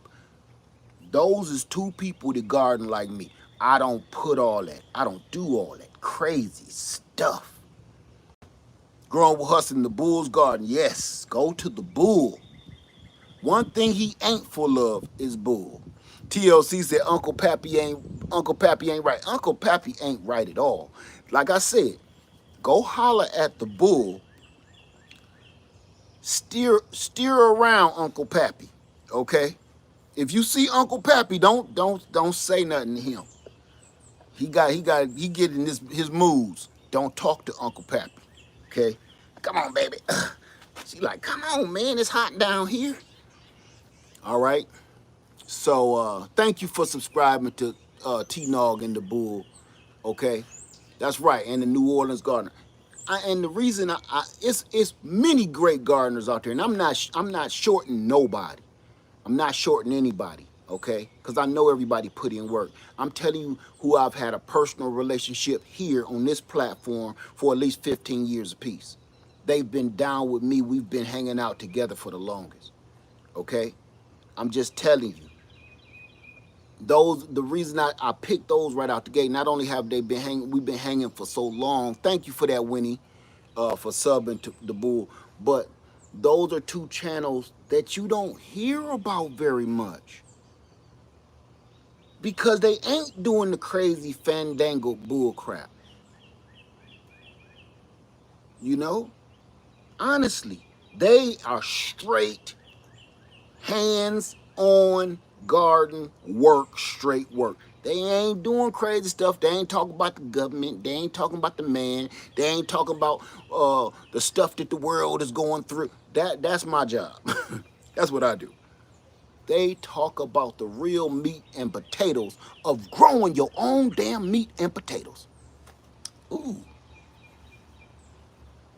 Those is two people that garden like me. I don't put all that. I don't do all that crazy stuff. Growing with us in the Bull's Garden, yes, go to the Bull. One thing he ain't full of is bull. TLC said Uncle Pappy ain't right. Uncle Pappy ain't right at all. Like I said, go holler at the Bull. Steer around Uncle Pappy, okay? If you see Uncle Pappy, don't say nothing to him. He getting his moods. Don't talk to Uncle Pappy, okay? Come on, baby. She like, come on, man. It's hot down here. All right. So thank you for subscribing to T-Nog and the Bull, okay? That's right, and the New Orleans gardener. And the reason it's many great gardeners out there, and I'm not shorting nobody. I'm not shorting anybody, okay? Because I know everybody put in work. I'm telling you who I've had a personal relationship here on this platform for at least 15 years apiece. They've been down with me. We've been hanging out together for the longest, okay? I'm just telling you. The reason I picked those right out the gate, not only have they been hanging, we've been hanging for so long. Thank you for that, Winnie, for subbing to the Bull. But those are two channels that you don't hear about very much. Because they ain't doing the crazy fandangle bull crap. You know? Honestly, they are straight hands-on garden work, straight work. They ain't doing crazy stuff. They ain't talking about the government. They ain't talking about the man. They ain't talking about the stuff that the world is going through. That's my job. That's what I do. They talk about the real meat and potatoes of growing your own damn meat and potatoes. Ooh,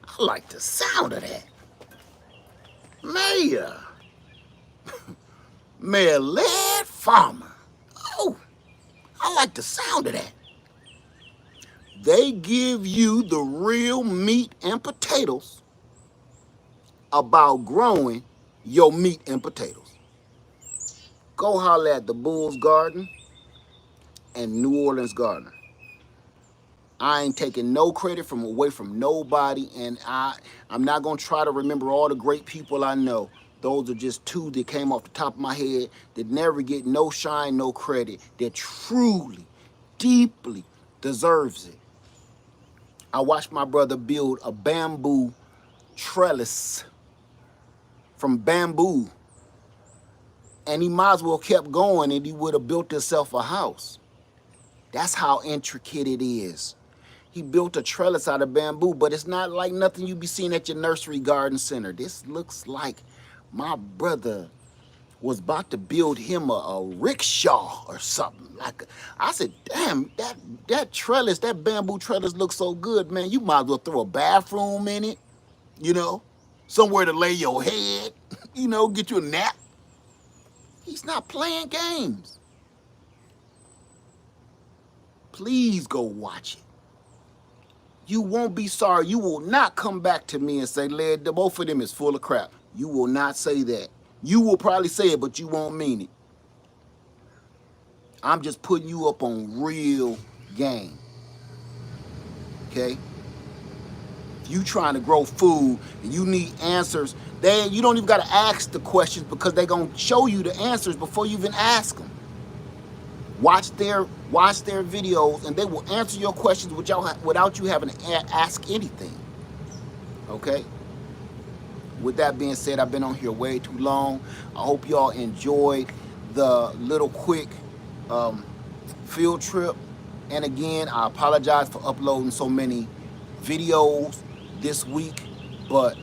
I like the sound of that. Mayor-led farmer. Oh, I like the sound of that. They give you the real meat and potatoes about growing your meat and potatoes. Go holler at the Bull's Garden and New Orleans Gardener. I ain't taking no credit away from nobody, and I'm not gonna try to remember all the great people I know, Those are just two that came off the top of my head that never get no shine, no credit, that truly, deeply deserves it. I watched my brother build a bamboo trellis from bamboo, and he might as well kept going and he would have built himself a house. That's how intricate it is. He built a trellis out of bamboo, but it's not like nothing you be seeing at your nursery garden center. This looks like my brother was about to build him a rickshaw or something. I said, damn, that trellis, that bamboo trellis looks so good, man. You might as well throw a bathroom in it, you know, somewhere to lay your head, you know, get you a nap. He's not playing games. Please go watch it. You won't be sorry. You will not come back to me and say, Led, both of them is full of crap. You will not say that. You will probably say it, but you won't mean it. I'm just putting you up on real game. Okay? If you trying to grow food and you need answers, you don't even got to ask the questions because they're going to show you the answers before you even ask them. Watch their videos and they will answer your questions without you having to ask anything. Okay? With that being said, I've been on here way too long. I hope y'all enjoyed the little quick field trip. And again, I apologize for uploading so many videos this week, but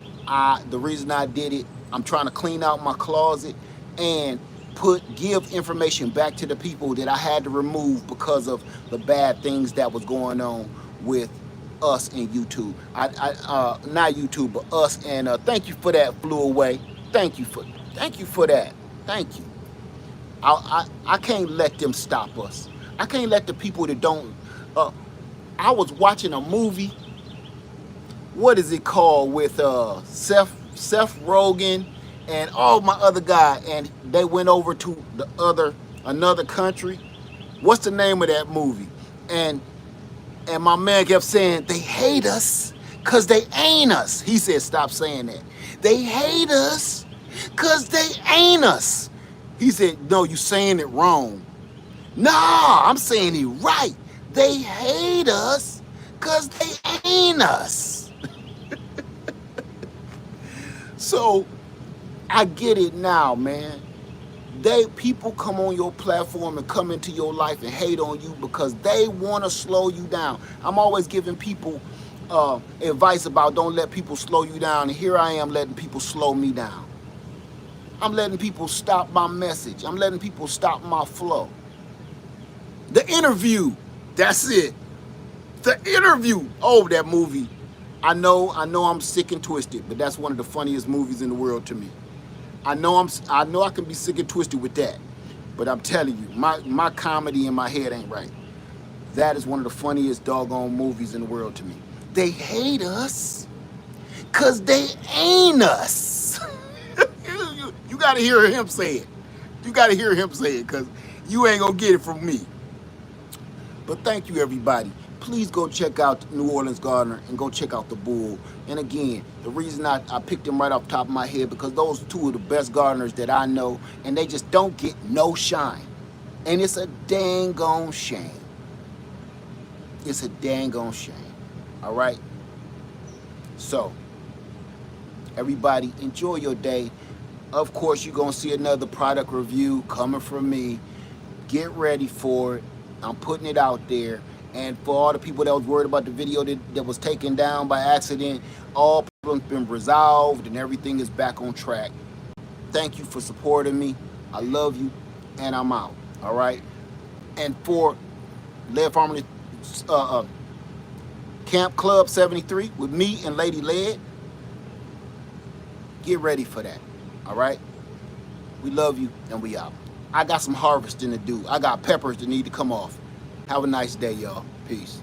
the reason I did it, I'm trying to clean out my closet and give information back to the people that I had to remove because of the bad things that was going on with us and YouTube. Not YouTube, but us. And thank you for that, flew away. Thank you for that. Thank you. I can't let them stop us. I can't let the people that don't. I was watching a movie. What is it called with Seth Rogen and my other guy, and they went over to another country. What's the name of that movie? And my man kept saying they hate us cause they ain't us. He said stop saying that. They hate us cause they ain't us. He said no, you saying it wrong. Nah, I'm saying it right. They hate us cause they ain't us. So I get it now, man. People come on your platform and come into your life and hate on you because they want to slow you down. I'm always giving people advice about don't let people slow you down, and here I am letting people slow me down. I'm letting people stop my message. I'm letting people stop my flow. The Interview, that's it. The Interview. Oh, that movie. I know I'm sick and twisted, but that's one of the funniest movies in the world to me. I know I can be sick and twisted with that, but I'm telling you, my comedy in my head ain't right. That is one of the funniest doggone movies in the world to me. They hate us cause they ain't us. You gotta hear him say it. You gotta hear him say it cause you ain't gonna get it from me. But thank you, everybody. Please go check out New Orleans Gardener and go check out the Bull. And again, the reason I picked him right off the top of my head because those two are the best gardeners that I know, and they just don't get no shine. And it's a dang gone shame. It's a dang gone shame. All right? So, everybody, enjoy your day. Of course, you're going to see another product review coming from me. Get ready for it. I'm putting it out there. And for all the people that was worried about the video that was taken down by accident, all problems been resolved and everything is back on track. Thank you for supporting me. I love you, and I'm out. All right? And for Lead Farmer Camp Club 73 with me and Lady Lead, get ready for that. All right? We love you, and we out. I got some harvesting to do. I got peppers that need to come off. Have a nice day, y'all. Peace.